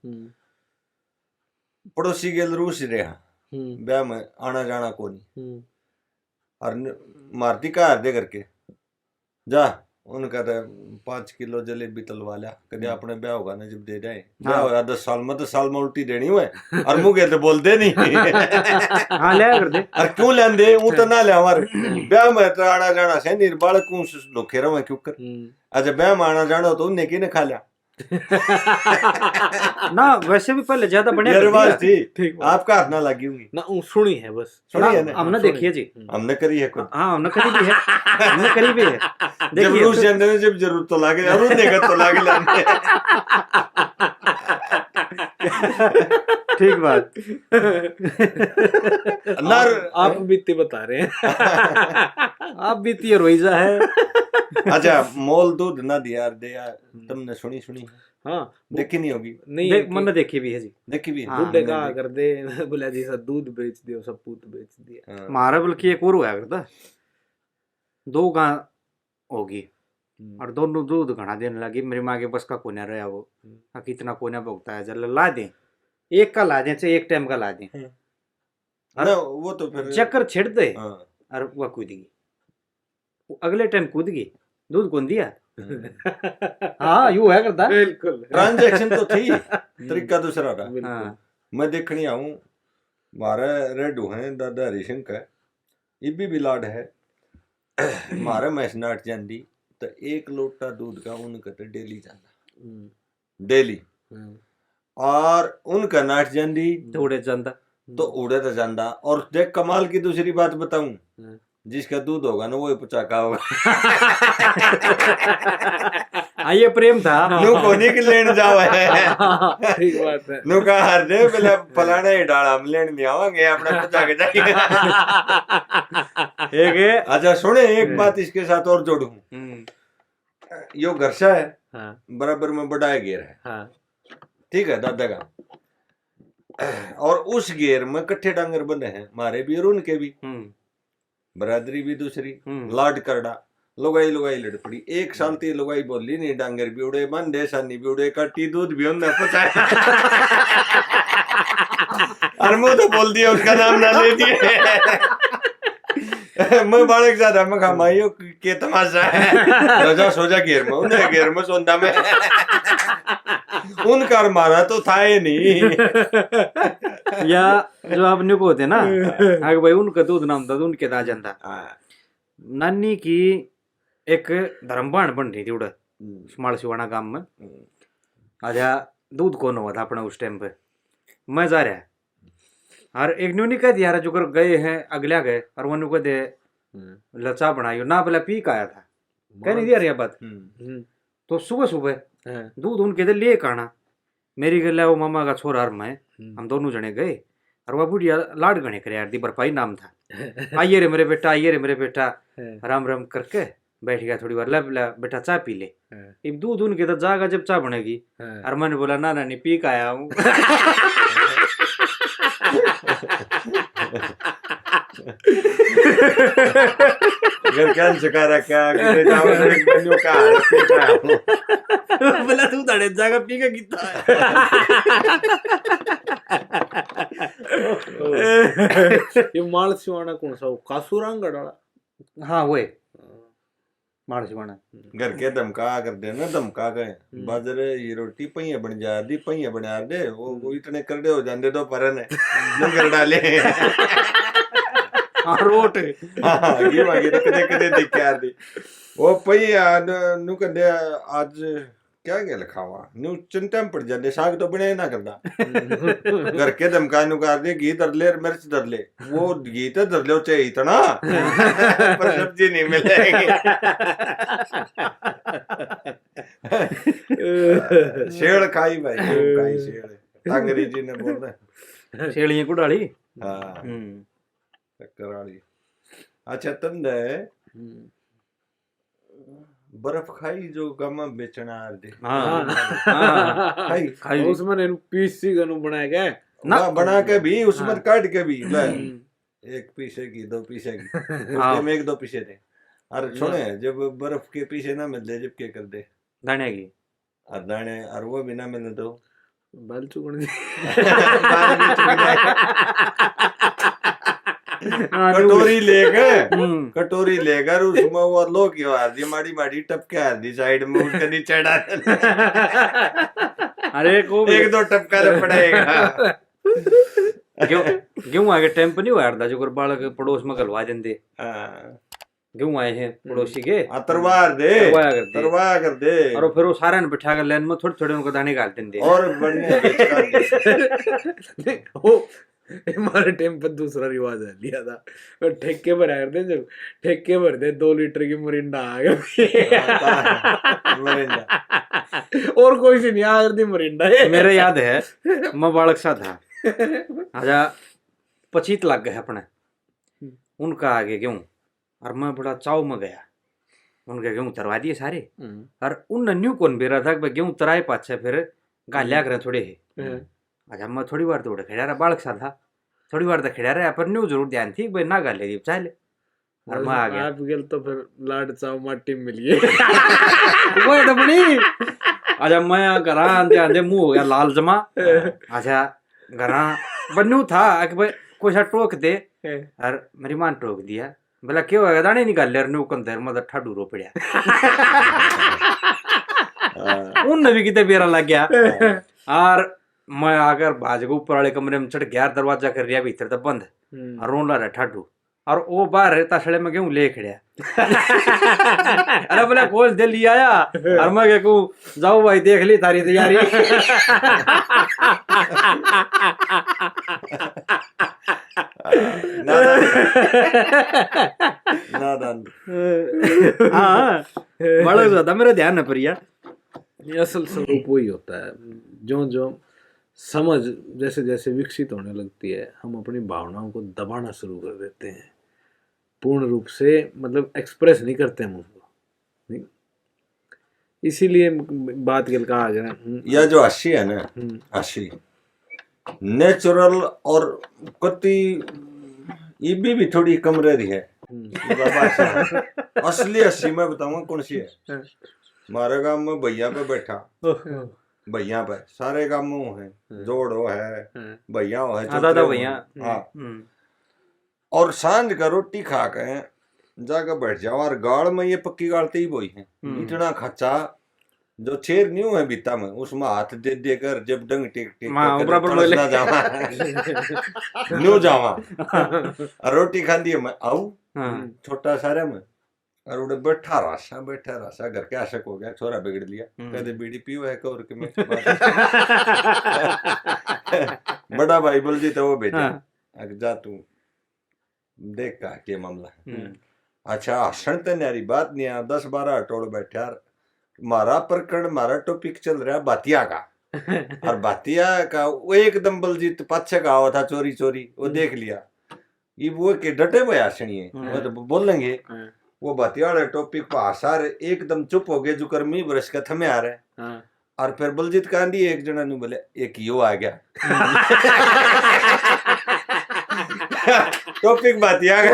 पड़ोसी के रूस रहा ब्याह में आना जाना को नहीं, और मारती का हार दे करके जा, उनका 5 किलो जलेबी तलवा लिया, कभी अपने ब्याह होगा ना जब दे जाए, ब्याह होगा 10 साल में, 10 साल में उल्टी देनी हुए और मुँह कहते बोलते नहीं। हाँ ले कर दे, और क्यों लें दे वो तो ना ले, हमारे ब्याह में तो आना जाना से निर्बाल क्यों धोखे रहे क्यों कर, अच्छा ब्याह में आना जाना हो तो उन्हें की ने खा लिया ना। वैसे भी पहले ज्यादा बने रिवाज थी, आपका हाथ ना लगी होगी ना, सुनी है बस, सुनी है ना, हमने देखी है जी, हमने करी है खुद। हाँ हमने करी भी है, हमने करी भी है। जब रूस जाने में जब जरूरत तो लागे, जरूर देगा तो लागे लाने। ठीक बात। आप बीती बता रहे हैं। आप बीती रोईजा है। अच्छा, मोल दूध ना दिया दे, तुमने सुनी है? हाँ, देखी नहीं होगी। नहीं, मैंने देखी भी है जी, देखी भी है। बुड्ढे का कर दे बोला जी सब दूध बेच दियो, सब पूत बेच दिया। मारा बल्कि एक और हुआ करता, 2 गां होगी और दोनों दूध घना देने लगी, मेरी माँ के बस का कोना रहा वो, कितना कोना भोगता है, जल ला दें, एक का ला दें चाहे एक टाइम का ला दें, वो तो फिर चक्कर छिड़ दे और वह कूद गई, अगले टाइम कूद गई, दूध कौन दिया। हाँ यू है करता, बिल्कुल ट्रांजैक्शन तो थी, तरीका दूसरा था। हाँ। मैं देखनी आऊं, मारे रेडू हैं दादा हरिशंक का, इबी भी लाड है, मारे मैच नाट जाती तो 1 लोटा दूध का उनका तो डेली जाता, डेली, और उनका नाट जाती तो उड़े जाता, तो उड़े तो जाता। और देख कमाल की दूसरी बात बताऊं, जिसका दूध होगा ना वो पचाका होगा। हाँ ये प्रेम था, नु कोनी के लेन जावा है, ठीक बात है, नु कहा हर दे पहले फलाना ही डाला, हम लेन नहीं आवांगे, अपना पचा के जाएंगे। एक है, अच्छा सुने एक बात इसके साथ और जोड़ूं, यो घरसा है, बराबर में बड़ा घेर है, ठीक है दादा का, और उस घेर में कट्ठे डांगर बने हैं, मारे भी और उनके भी, बरादरी भी दूसरी, लाड करड़ा, लुगाई लुगाई लड़ पड़ी। एक साल ती लुगाई बोली नहीं, डांगर भी उड़े, बंदे सानी भी उड़े, कट्टी दूध भी उन्हें पचाया। और मुझे तो बोल दिया, उसका नाम ना ले दिए। मैं बालक ज्यादा मैं कहा माइयो के तमाशा है, रजा सोजा घेर में, उन्हें घेर में सोंदा में उनका मारा तो था ही नहीं। या जो आपने को होते ना, आगे भाई उनका दूध नाम था, उनके दा ਜਾਂਦਾ। नानी की एक धर्मबाण बन रही थी उड़ा स्माल सिवाना गांव में। आजा दूध कौन हुआ था अपना उस टाइम पे, मैं जा रहा और एक न्यू नहीं कह दिया जो कर गए हैं अगला गए और वो को दे लचा बनाई ना पहले पी का आया था, कह नहीं दिया रही बात। तो सुबह सुबह दूध उनके इधर लिए काना, मेरी गल वो मामा का छोरा और मैं, हम दोनों जने गए और वह बुढ़िया लाड गणे करे यार, दी बरपाई नाम था। आइए रे मेरे बेटा, आइए रे मेरे बेटा, राम राम करके बैठ गया। थोड़ी बार ला बेटा चाय पी ले। अब दूध उनके इधर जागा जब चाय बनेगी और मैंने बोला ना नहीं पी का आया हूँ। घर क्या चुका रखा बोला तू तड़े जागा पी का कितना ये माल सिवाना कौन सा, कासूरांगढ़ वाला? हाँ वो माल सिवाना। घर के धमका कर देना, धमका गए बाजरे ये रोटी पहिया बन जा दी, पहिया बना दे, वो इतने करड़े हो जाते तो परन है न कर डाले। रोट घी मांगी तो कदे कदे दिख यार दी वो पहिया नु कदे आज क्या क्या लिखा हुआ न्यू चिंता में पड़ जाते, साग तो बने ना करना। घर के धमका नु कर दे घी धर ले मिर्च धर ले, वो घी तो धर ले चाहिए इतना पर सब्जी नहीं मिलेगी। शेड़ खाई भाई, खाई शेड़ अंग्रेजी ने बोलना शेड़ियां को डाली। हाँ चक्कर वाली। अच्छा तंदे बर्फ खाई जो गमा बेचना दे। खाई खाई उसमें ने पीसी गनु बनाया गया ना, बना के भी उसमें काट के भी ले, एक पीसे की दो पीसे की में एक दो पीसे दे। और छोड़े जब बर्फ के पीसे ना मिल दे जब क्या कर दे दाने की और दाने और वो भी ना मिले तो बाल चुगने कटोरी लेकर कटोरी लेकर उसमें वो लो की हार दी माड़ी माड़ी टपके हार दी साइड में उसके नीचे डाल। अरे को एक दो टपका तो पड़ेगा। गेहूं आगे टाइम पर नहीं हुआ था जो बालक पड़ोस में गलवा देंगे। गेहूं आए हैं पड़ोसी के तरवार दे तरवाया कर दे और फिर वो सारा ने बिठा कर लाइन में थोड़े थोड़े उनको दाने डाल देंगे और बढ़िया हमारे टाइम पर दूसरा रिवाज है लिया था, और ठेके भरा करते जब ठेके भर दे 2 लीटर की मरिंडा आ गया और कोई सी नहीं आ दी मरिंडा। मेरे याद है मैं बालक सा था, आजा 25 लाख गए अपने उनका आगे गेहूं और मैं बड़ा चाव में गया, उनके गेहूं तरवा दिए सारे और उन न्यू कौन बेरा था गेहूं तराए पाछे फिर गालिया करे थोड़े है। अच्छा मैं थोड़ी बार तो खेड़ा रहा बालक सा था, थोड़ी बार तो खेड़ा रहा पर न्यू जरूर ध्यान थी भाई ना गाले दी चाहे और मैं आ गया। आप गेल तो फिर लाड चाव माटी मिल गई वो डबड़ी। अच्छा मैं घरा आंदे आंदे मुंह हो गया लाल जमा। अच्छा घरा बनू था कि भाई कोई सा टोक दे और मेरी मां टोक दिया, बोला क्यों होगा दाने निकाल ले न्यू कंधर मतलब ठाडू रो पड़िया। उन भी कितने बेरा लग गया और मैं आकर बाज को ऊपर वाले कमरे में चढ़ गया, दरवाजा कर रिया भीतर तो बंद और रोन ला रहा ठाडू और वो बाहर रहता सड़े में गेहूं ले खड़िया। अरे बोला खोल दे लिया आया और मैं कहूँ जाओ भाई देख ली तारी तैयारी। हाँ बड़ा ज्यादा मेरा ध्यान न परिया। असल स्वरूप वही होता है, जो जो समझ जैसे जैसे विकसित होने लगती है हम अपनी भावनाओं को दबाना शुरू कर देते हैं, पूर्ण रूप से मतलब एक्सप्रेस नहीं करते हम उसको, नहीं इसीलिए बात कल कहा गया यह जो आशी है ना आशी नेचुरल और कति ये भी थोड़ी कम रह रही है। ये बाबा ऐसा असली हंसी मैं बताऊंगा कौन सी है। हमारे गांव में भैया पे बैठा, भैया पे सारे गांव में है, जोड़ो है, भैया है, दादा भैया। हाँ, और सांझ का रोटी खा के जाकर बैठ जाओ और गाड़ में ये पक्की गाड़ते ही बोई है, इतना खच्चा जो छेर न्यू है बीता में उसमें हाथ दे देकर जब डंग टेक टेक ना जावा न्यू जावा और रोटी खाती है मैं आऊ छोटा सारे में और उड़े बैठा रासा घर के आशक हो गया, छोरा बिगड़ लिया, कहते बीड़ी पीओ है कौर के में बड़ा भाई बोल जी तो वो भेजा जा तू देख का के मामला है। अच्छा हसन तो न्यारी बात नहीं है, 10-12 अटोल बैठा, मारा प्रकरण मारा टॉपिक चल रहा बातिया का और बातिया का वो एकदम बलजीत पाछे का हुआ था चोरी चोरी, वो देख लिया ये वो के डटे बया सुनिए वो तो बोलेंगे वो बातिया वाले टॉपिक पर आसार एकदम चुप हो गए जो कर्मी बरस का थमे आ रहे और फिर बलजीत गांधी एक जना ने बोले एक यो आ गया टॉपिक बातिया का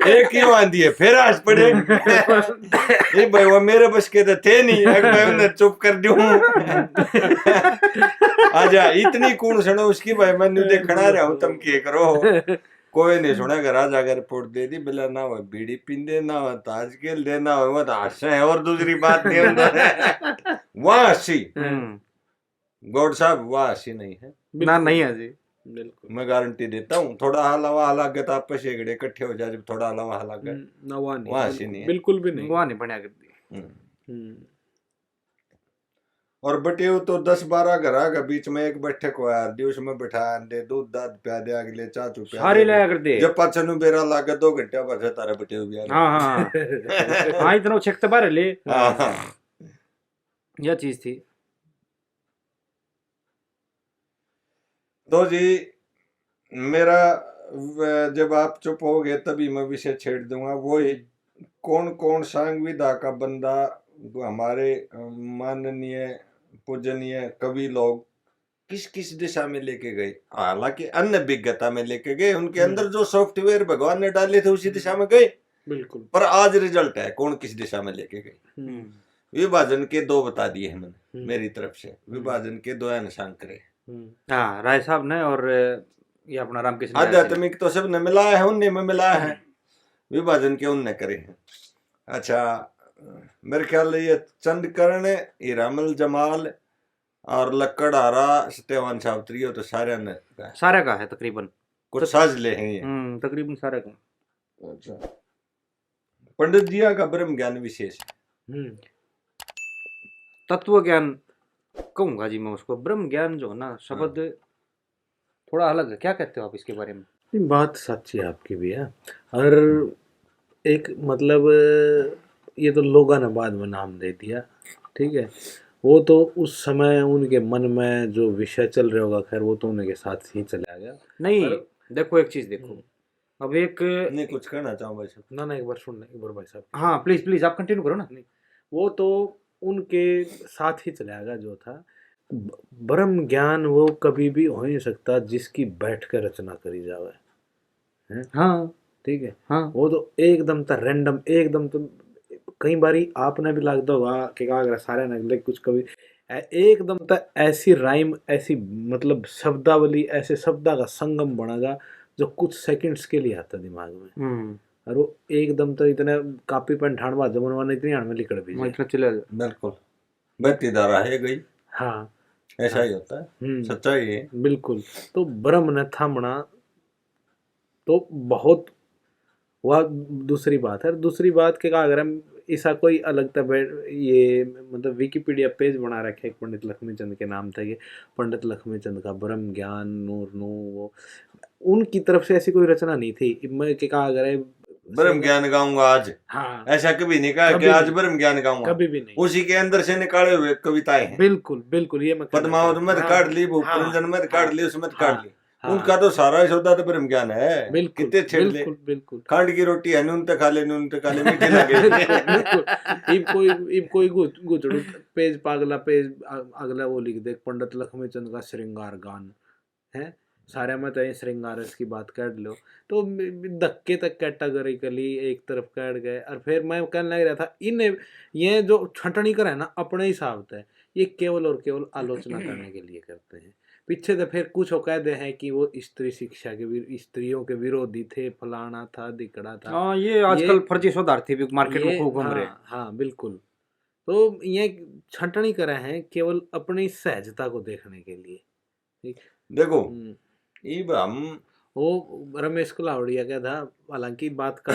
एक ही आंधी है फिर आज पड़े ये भाई वो मेरे बस के तो थे नहीं, एक भाई उन्हें चुप कर दूं आजा इतनी कौन सुनो उसकी भाई मैं न्यू देखना रहा हूँ तुम क्या करो कोई नहीं सुना घर आज अगर रिपोर्ट दे दी बिला ना हो बीड़ी पींदे ना हो ताज के देना हो वो तो हादसा है और दूसरी बात नहीं होता वहाँ हंसी गौड़ साहब वहाँ हंसी नहीं है ना नहीं है जी बिल्कुल मैं गारंटी देता हूँ। थोड़ा हलावा हला गया तो आपस शेगड़े इकट्ठे हो जाए, जब थोड़ा हलावा हला गया वहाँ हंसी नहीं है, बिल्कुल भी नहीं, वहाँ नहीं बढ़िया कर दी। और बटे हो तो 10-12 घर के बीच में एक बैठक हो यार दी उसमें बैठा दे दूध दाद प्या दे अगले चाचू प्या सारे लाया कर दे जब पाचन बेरा लागे 2 घंटे बाद तारे बटे हो गया। हाँ हाँ हाँ इतना छेकते बारे ले यह चीज थी। तो जी मेरा जब आप चुप हो गए तभी मैं विषय छेड़ दूंगा, वो कौन कौन संविदा का बंदा हमारे माननीय पूजनीय कवि लोग किस किस दिशा में लेके गए, हालांकि अन्य विज्ञता में लेके गए, उनके अंदर जो सॉफ्टवेयर भगवान ने डाले थे उसी दिशा में गए बिल्कुल, पर आज रिजल्ट है कौन किस दिशा में लेके गए। विभाजन के 2 बता दिए हैं मैंने मेरी तरफ से, विभाजन के 2 निशान करे। हाँ राय साहब ने और ये अपना रामकृष्ण आध्यात्मिक तो सब ने मिलाया है, उनने में मिलाया है, विभाजन के उनने करे हैं। अच्छा मेरे ख्याल ये चंदकर्ण हीरामल जमाल और लक्कड़हारा सत्यवान सावित्री हो तो सारे ने सारे का है तकरीबन, कुछ साज ले हैं ये तकरीबन सारे का। अच्छा पंडित जी का ब्रह्म ज्ञान विशेष तत्व ज्ञान कहूंगा जी मैं उसको, ब्रह्म ज्ञान जो है ना शब्द थोड़ा अलग है, क्या कहते हो आप इसके बारे में? बात सच्ची है आपकी भी है, और एक मतलब ये तो लोगों ने बाद में नाम दे दिया, ठीक है, वो तो उस समय उनके मन में जो विषय चल रहा होगा, खैर वो तो उनके साथ ही चला गया। नहीं देखो एक चीज देखो, अब एक नहीं कुछ कहना चाहूँ भाई साहब, ना एक बार सुनना, एक बार भाई साहब, हाँ प्लीज प्लीज आप कंटिन्यू करो ना। नहीं वो तो उनके साथ ही चला गया जो था। ब्रह्म ज्ञान वो कभी भी हो नहीं सकता जिसकी बैठ कर रचना करी जावे है? हाँ ठीक है, हाँ वो तो एकदम था रैंडम, एकदम तो कई बारी आपने भी लगता होगा कि अगर सारे ना कुछ कभी एकदम तो ऐसी राइम, ऐसी मतलब शब्दावली, ऐसे शब्दा का संगम बनेगा जो कुछ सेकंड्स के लिए आता दिमाग में, और वो एकदम तो इतने कापी पेन ठाणवा जमुनवा इतनी हाण में लिखड़ भी इतना चले बिल्कुल बत्ती धारा है गई। हाँ ऐसा ही होता है, सच्चाई है बिल्कुल। तो ब्रह्म ने थामना तो बहुत वह दूसरी बात है। दूसरी बात के अगर हम ऐसा कोई अलग तब ये मतलब विकिपीडिया पेज बना रखे पंडित लक्ष्मीचंद के नाम था, ये पंडित लक्ष्मीचंद का ब्रह्म ज्ञान नूर नू, वो उनकी तरफ से ऐसी कोई रचना नहीं थी। मैं क्या अगर ब्रह्म ज्ञान गाऊंगा आज, हाँ ऐसा कभी नहीं कहा कि आज ब्रह्म ज्ञान गाऊंगा, कभी भी नहीं, उसी के अंदर से निकाले हुए कविताएं हैं। बिल्कुल बिल्कुल, ये मैं पद्मावत मत काट ली, भूपरंजन मत काट ली, उसमें काट ली, हाँ। उनका तो सारा ही सौदा तो ब्रह्म ज्ञान है। बिल्कुल कितने छेड़ ले, बिल्कुल बिल्कुल खांड की रोटी है नून ते खा ले, नून ते खा ले, मीठी लगे। बिल्कुल। इब कोई गुचड़ू पेज पागला पेज अगला वो लिख दे पंडित लक्ष्मीचंद का श्रृंगार गान है, सारे में तो ये श्रृंगार रस की बात कर लो, तो धक्के तक कैटेगरिकली एक तरफ कैट गए। और फिर मैं कहने लग रहा था इन ये जो छटनी कर है ना अपने हिसाब से, ये केवल और केवल आलोचना करने के लिए करते हैं। पीछे तो फिर कुछ वो कहते हैं कि वो स्त्री शिक्षा के स्त्रियों के विरोधी थे, फलाना था दिकड़ा था। हाँ, ये आजकल फर्जी शोधार्थी भी मार्केट में खूब घूम रहे हैं। हाँ बिल्कुल। तो ये छटनी करे हैं केवल अपनी सहजता को देखने के लिए। ठीक, देखो इब हम वो रमेश कुलावड़िया का था, हालांकि बात का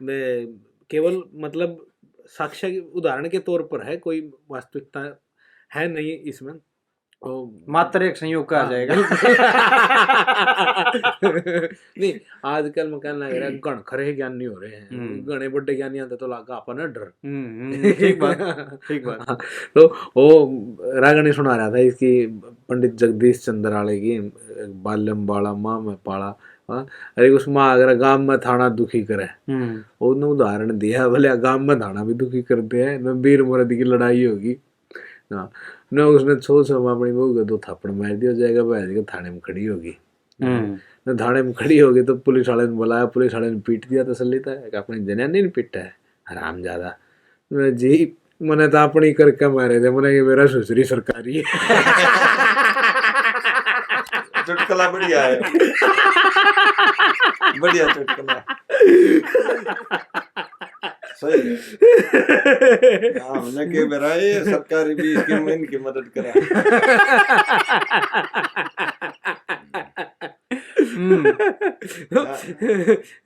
मैं केवल मतलब साक्ष्य उदाहरण के तौर पर है, कोई वास्तविकता है नहीं इसमें। मात्र एक संयोग का आ जाएगा। नहीं, आजकल मैं कहना लग रहा है गण खरे ज्ञानी हो रहे हैं, गणे बड़े ज्ञानी आते तो लागा अपन डर। ठीक बात, ठीक बात। तो वो रागणी सुना रहा था इसकी पंडित जगदीश चंद्र आले की, बाल्यम बाला माँ में पाला। अरे उस माँ अगर गांव में थाना दुखी करे, उन्होंने उदाहरण दिया भले गांव में थाना भी दुखी करते हैं न, वीर मुरद की लड़ाई होगी ना, न उसने सोच अपनी बहू को 2 थापड़ मार दिया जाएगा, बहन के थाने में खड़ी होगी न, थाने में खड़ी होगी तो पुलिस वाले ने बुलाया, पुलिस वाले ने पीट दिया तसल्ली था कि अपनी जनानी ने पीटा है हराम ज्यादा जी, मैंने तो अपनी करके मारे थे, मैंने मेरा ससुरी सरकारी है। चुटकुला बढ़िया है, बढ़िया चुटकुला, सही है। हमने के बेरा ये सरकारी भी इनकी मदद करा।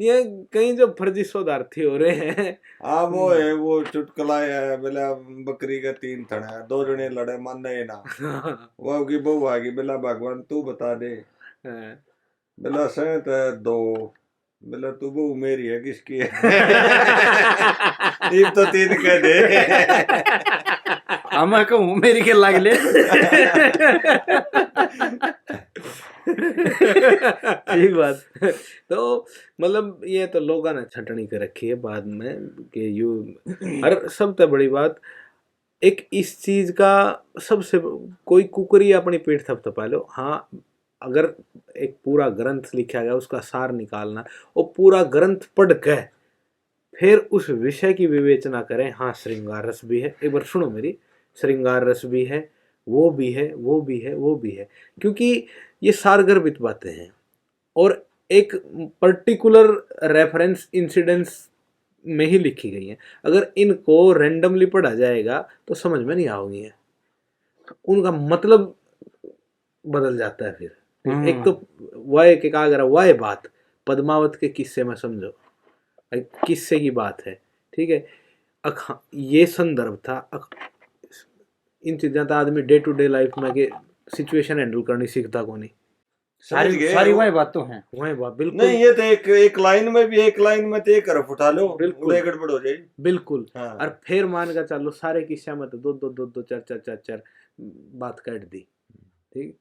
ये कहीं जो फर्जी शोधार्थी हो रहे हैं। हाँ वो है, वो चुटकुला है बोला बकरी का 3 थड़ा, 2 जने लड़े माने ना, वो की बहू आ गई बोला भगवान तू बता दे, बोला सैत 2, बोला तू बहू मेरी है किसकी है? ये तो 3 कह दे। हम कहूँ मेरी के लाग ले। ठीक बात। तो मतलब ये तो लोगों ने छटनी कर रखी है बाद में कि यू, और सबसे बड़ी बात एक इस चीज का सबसे कोई कुकरी अपनी पीठ थपथपा लो। हाँ, अगर एक पूरा ग्रंथ लिखा गया उसका सार निकालना, और पूरा ग्रंथ पढ़ के फिर उस विषय की विवेचना करें। हाँ, श्रृंगार रस भी है, एक बार सुनो मेरी, श्रृंगार रस भी है, वो भी है, वो भी है, वो भी है, क्योंकि ये सारगर्भित बातें हैं और एक पर्टिकुलर रेफरेंस इंसिडेंस में ही लिखी गई हैं। अगर इनको रैंडमली पढ़ा जाएगा तो समझ में नहीं आओगी, उनका मतलब बदल जाता है। फिर एक तो वह के कहा गया वह बात पद्मावत के किस्से में समझो, किस्से की बात है, ठीक है। ये संदर्भ था, इन चीज़ों का आदमी डे टू डे लाइफ में के सिचुएशन हैंडल करनी सीखता को नहीं। सारी वही बात तो है, वही बात बिल्कुल नहीं। ये तो एक लाइन में भी, एक लाइन में तो एक तरफ उठा लो, बिल्कुल गड़बड़ हो जाएगी बिल्कुल। हाँ। और फिर मान का चलो सारे किस्से में तो 2 4 बात काट दी, ठीक।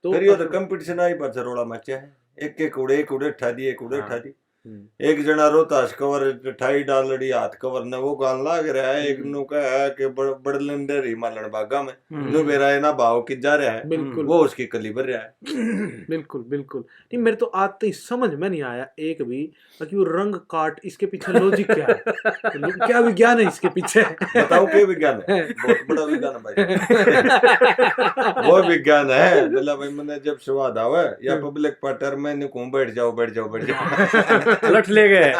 तो फिर ये तो कंपटीशन आई पर रोड़ा मचा है, एक उड़े उठा दी, एक उड़े उठा दी। एक जना रोहतास कवर 28 डालड़ी हाथ कवर ने वो गान लाग रहा है, एक नु का है कि बड़लंडर ही मालन बागा में जो बेरा है ना भाव की जा रहा है, बिल्कुल वो उसकी कली भर रहा है। बिल्कुल बिल्कुल नहीं, मेरे तो आते ही समझ में नहीं आया एक भी कि वो रंग काट इसके पीछे लॉजिक क्या है, क्या विज्ञान है इसके पीछे, बताओ क्या विज्ञान है? बहुत बड़ा विज्ञान है भाई। वो विज्ञान है बोला भाई मैंने जब स्वाद आवे या पब्लिक पार्टर में निकूं बैठ जाओ बैठ जाओ बैठ जाओ लठ ले गए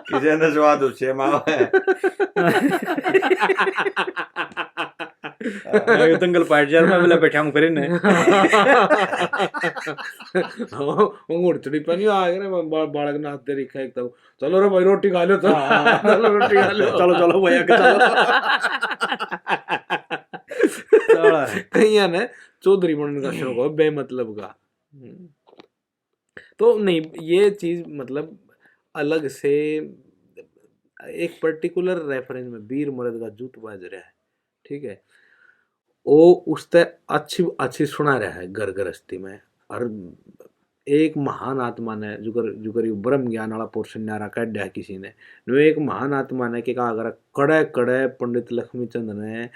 किसी ने स्वाद उससे माँ है दंगल पाट जा मैं बोला बैठा हूं करे ने उड़चड़ी पानी आ गए बालक नाथ दे रखा एक तो चलो रे भाई रोटी खा लो, तो चलो रोटी खा लो, चलो चलो भैया चलो कहीं ने चौधरी बनने का शौक हो बेमतलब का। तो नहीं, ये चीज मतलब अलग से एक पर्टिकुलर रेफरेंस में वीर मुरद का जूत बाज रहा है, ठीक है। वो उससे अच्छी अच्छी सुना रहा है घर गृहस्थी में। और एक महान आत्मा ने जुकर ब्रह्म ज्ञान वाला पोर्शन नारा काढ़ किसी ने नो एक महान आत्मा ने कि कहा अगर कड़े कड़े पंडित लक्ष्मीचंद ने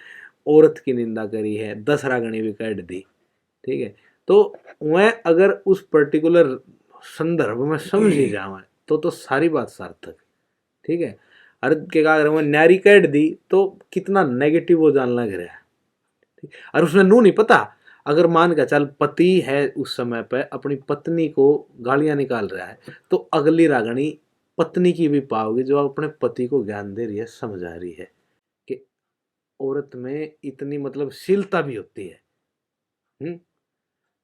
औरत की निंदा करी है, 10 रागणी भी काट दी, ठीक है। तो वह अगर उस पर्टिकुलर संदर्भ में समझी जावे तो सारी बात सार्थक, ठीक है। और के कहा अगर वह न्यारी काट दी तो कितना नेगेटिव वो जान लग रहा है, ठीक। और उसने नू नहीं पता, अगर मान के चल पति है उस समय पे अपनी पत्नी को गालियां निकाल रहा है तो अगली रागणी पत्नी की भी पाओगी जो अपने पति को ज्ञान दे रही है, समझा रही है कि औरत में इतनी मतलब शीलता भी होती है।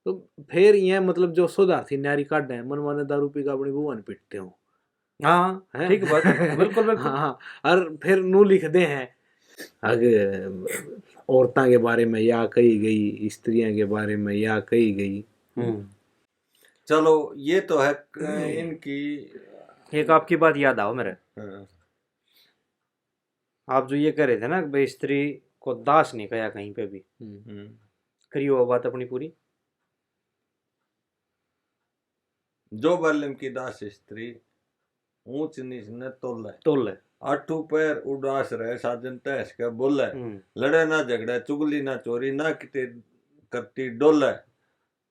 तो फिर ये मतलब जो शोधार्थी न्यारी काट है मन माने दारू पी का अपनी बुआ ने पीटते हो, हाँ हैं? ठीक बात है, बिल्कुल बिल्कुल। हाँ, और फिर नू लिखते हैं अगर औरतां के बारे में या कही गई, स्त्रियां के बारे में या कही गई। चलो ये तो है इनकी। एक आपकी बात याद आओ मेरे, हाँ, आप जो ये कह रहे थे ना कि भाई स्त्री को दास नहीं कहा कहीं पे भी, करियो वो बात अपनी पूरी। जो बाल्यम की दास स्त्री ऊंच नीच न तोले, तोल आठू पैर उदास रहे साजन तैस के बोले, लड़े ना झगड़े चुगली ना चोरी ना किते करती डोले,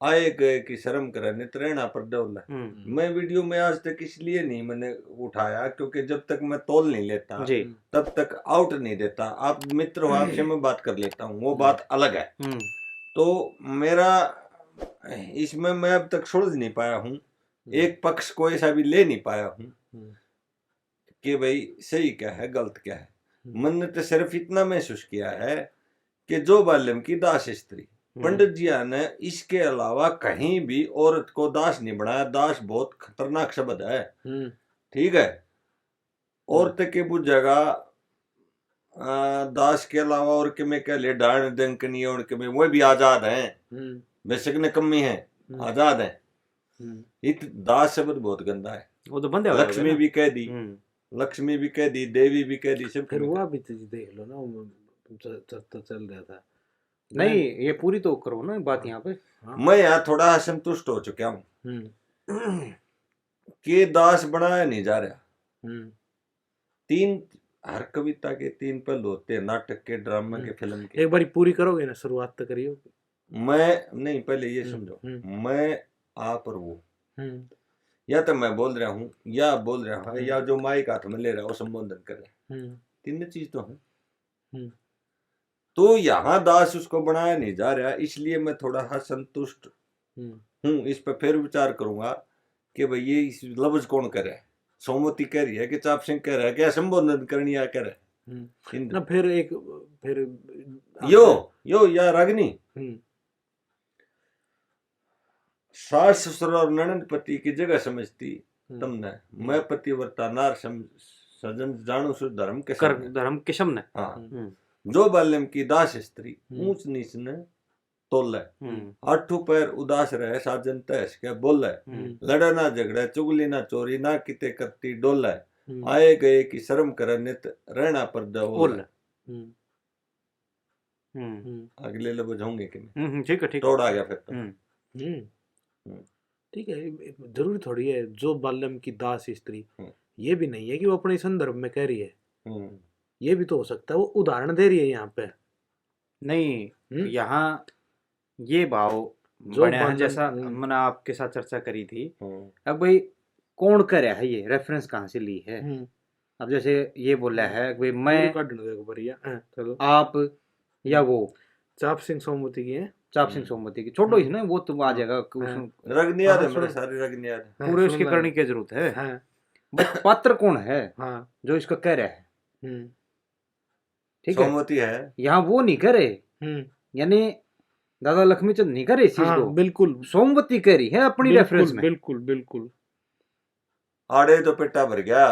आए गए की शर्म करे नित रहना पर डोले। मैं वीडियो में आज तक इसलिए नहीं मैंने उठाया क्योंकि जब तक मैं तोल नहीं लेता जी तब तक आउट नहीं देता। आप मित्र हो, आपसे मैं बात कर लेता हूँ, वो बात अलग है। तो मेरा इसमें मैं अब तक सुलझ नहीं पाया हूँ, एक पक्ष को ऐसा भी ले नहीं पाया हूँ कि भाई सही क्या है गलत क्या है। मैंने तो सिर्फ इतना महसूस किया है कि जो बाल्यम की दास स्त्री, पंडित जी ने इसके अलावा कहीं भी औरत को दास नहीं बनाया। दास बहुत खतरनाक शब्द है, ठीक है। औरत के बुझेगा दास के अलावा और के में कह ले डाण दंकनी और के में वो भी आजाद हैं, बेशक न कमी है, आजाद है। इत दास शब्द बहुत गंदा है। वो तो बंदे लक्ष्मी भी कह दी, लक्ष्मी भी कह दी, देवी भी कह दी, सब फिर वो भी तो देख लो ना चर्चा चल रहा था। नहीं ये पूरी तो करो ना बात यहाँ पे। मैं यहाँ थोड़ा असंतुष्ट हो चुका हूँ कि दास बनाया नहीं जा रहा। तीन हर कविता के 3 पहलू होते हैं, नाटक के, ड्रामा के, फिल्म के। एक बारी पूरी करोगे ना, शुरुआत तो करियो। मैं नहीं, पहले ये समझो, मैं आप और वो, या तो मैं बोल रहा हूँ या बोल रहा है या जो माइक हाथ में ले रहा है वो संबोधन कर रहा है, तीन चीज तो है। तो यहाँ दास उसको बनाया नहीं जा रहा, इसलिए मैं थोड़ा संतुष्ट हूँ। इस पर फिर विचार करूंगा कि भाई ये इस लफ्ज कौन कर रहा है। सोमवती कह रही है कि चाप सिंह कह रहा है कि संबोधन करनी या कह रहा है ना। फिर यो या रागनी सास ससुर और ननद पति की जगह समझती तुमने, मैं पतिव्रता नार सजन जानू सु धर्म के धर्म किशम ने। हाँ, जो बाल्यम की दास स्त्री ऊंच नीच ने तोले, आठू पैर उदास रहे साजन तैस के बोले, लड़े ना झगड़े चुगली ना चोरी ना किते करती डोले, आए गए की शर्म करे नित रहना पर डोले। अगले लफ्ज होंगे कि नहीं? ठीक है, ठीक तोड़ आ गया फिर तो। ठीक है, जरूरी थोड़ी है जो बाल्यम की दास स्त्री, ये भी नहीं है कि वो अपने संदर्भ में कह रही है, ये भी तो हो सकता है वो उदाहरण दे रही है यहाँ पे। नहीं यहाँ ये भाव बने हैं, जैसा मैंने आपके साथ चर्चा करी थी। अब भाई कौन करे है ये, रेफरेंस कहाँ से ली है। अब जैसे ये बोला है भाई मैं, चलो आप या वो चाप सिंह सोमवती की है, चाप सिंह सोमवती की छोड़ो इसने, वो तुम आ जाएगा रगनियाद है, मेरे सारे रगनियाद है, पूरे उसकी करने की जरूरत है। बट पात्र कौन है जो इसको कह रहा है, ठीक है, सोमवती है। यहाँ वो नहीं करे, यानी दादा लक्ष्मीचंद नहीं करे इस चीज को, बिल्कुल सोमवती कह रही है अपनी रेफरेंस में। बिल्कुल बिल्कुल। आड़े तो पेटा भर गया,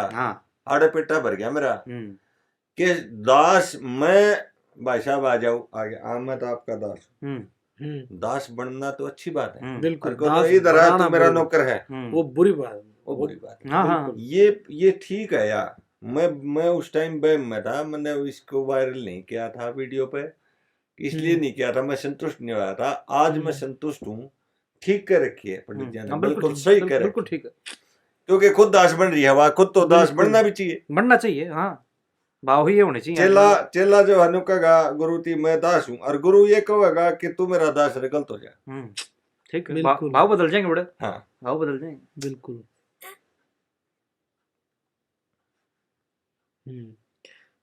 आड़े पेटा भर गया मेरा कि दास मैं भाई साहब आ जाओ आगे, मैं तो आपका दास। दास बनना तो अच्छी बात है, बिल्कुल। इधर है तो मेरा नौकर है, वो बुरी बात, वो बुरी बात है। ये ठीक है यार। मैं उस टाइम बैम में था, मैंने इसको वायरल नहीं किया था वीडियो पे, इसलिए नहीं किया था, मैं संतुष्ट नहीं हुआ था। आज मैं संतुष्ट हूँ। ठीक कर रखी है पंडित जी ने, हाँ, बिल्कुल सही कर बिल्कुल रखी ठीक है, क्योंकि खुद दास बन रही है, वह खुद तो दास बिल्कुल। बनना भी चाहिए। बनना चाहिए। हाँ, भाव ही ये होने चाहिए। चेला जो हनु कहेगा गुरु ती मैं दास हूँ, और गुरु ये कहेगा कि तू मेरा दास रे, गलत हो जाए। ठीक है, बिल्कुल। भाव बदल जाएंगे बड़े, हाँ, भाव बदल जाएंगे। बिल्कुल।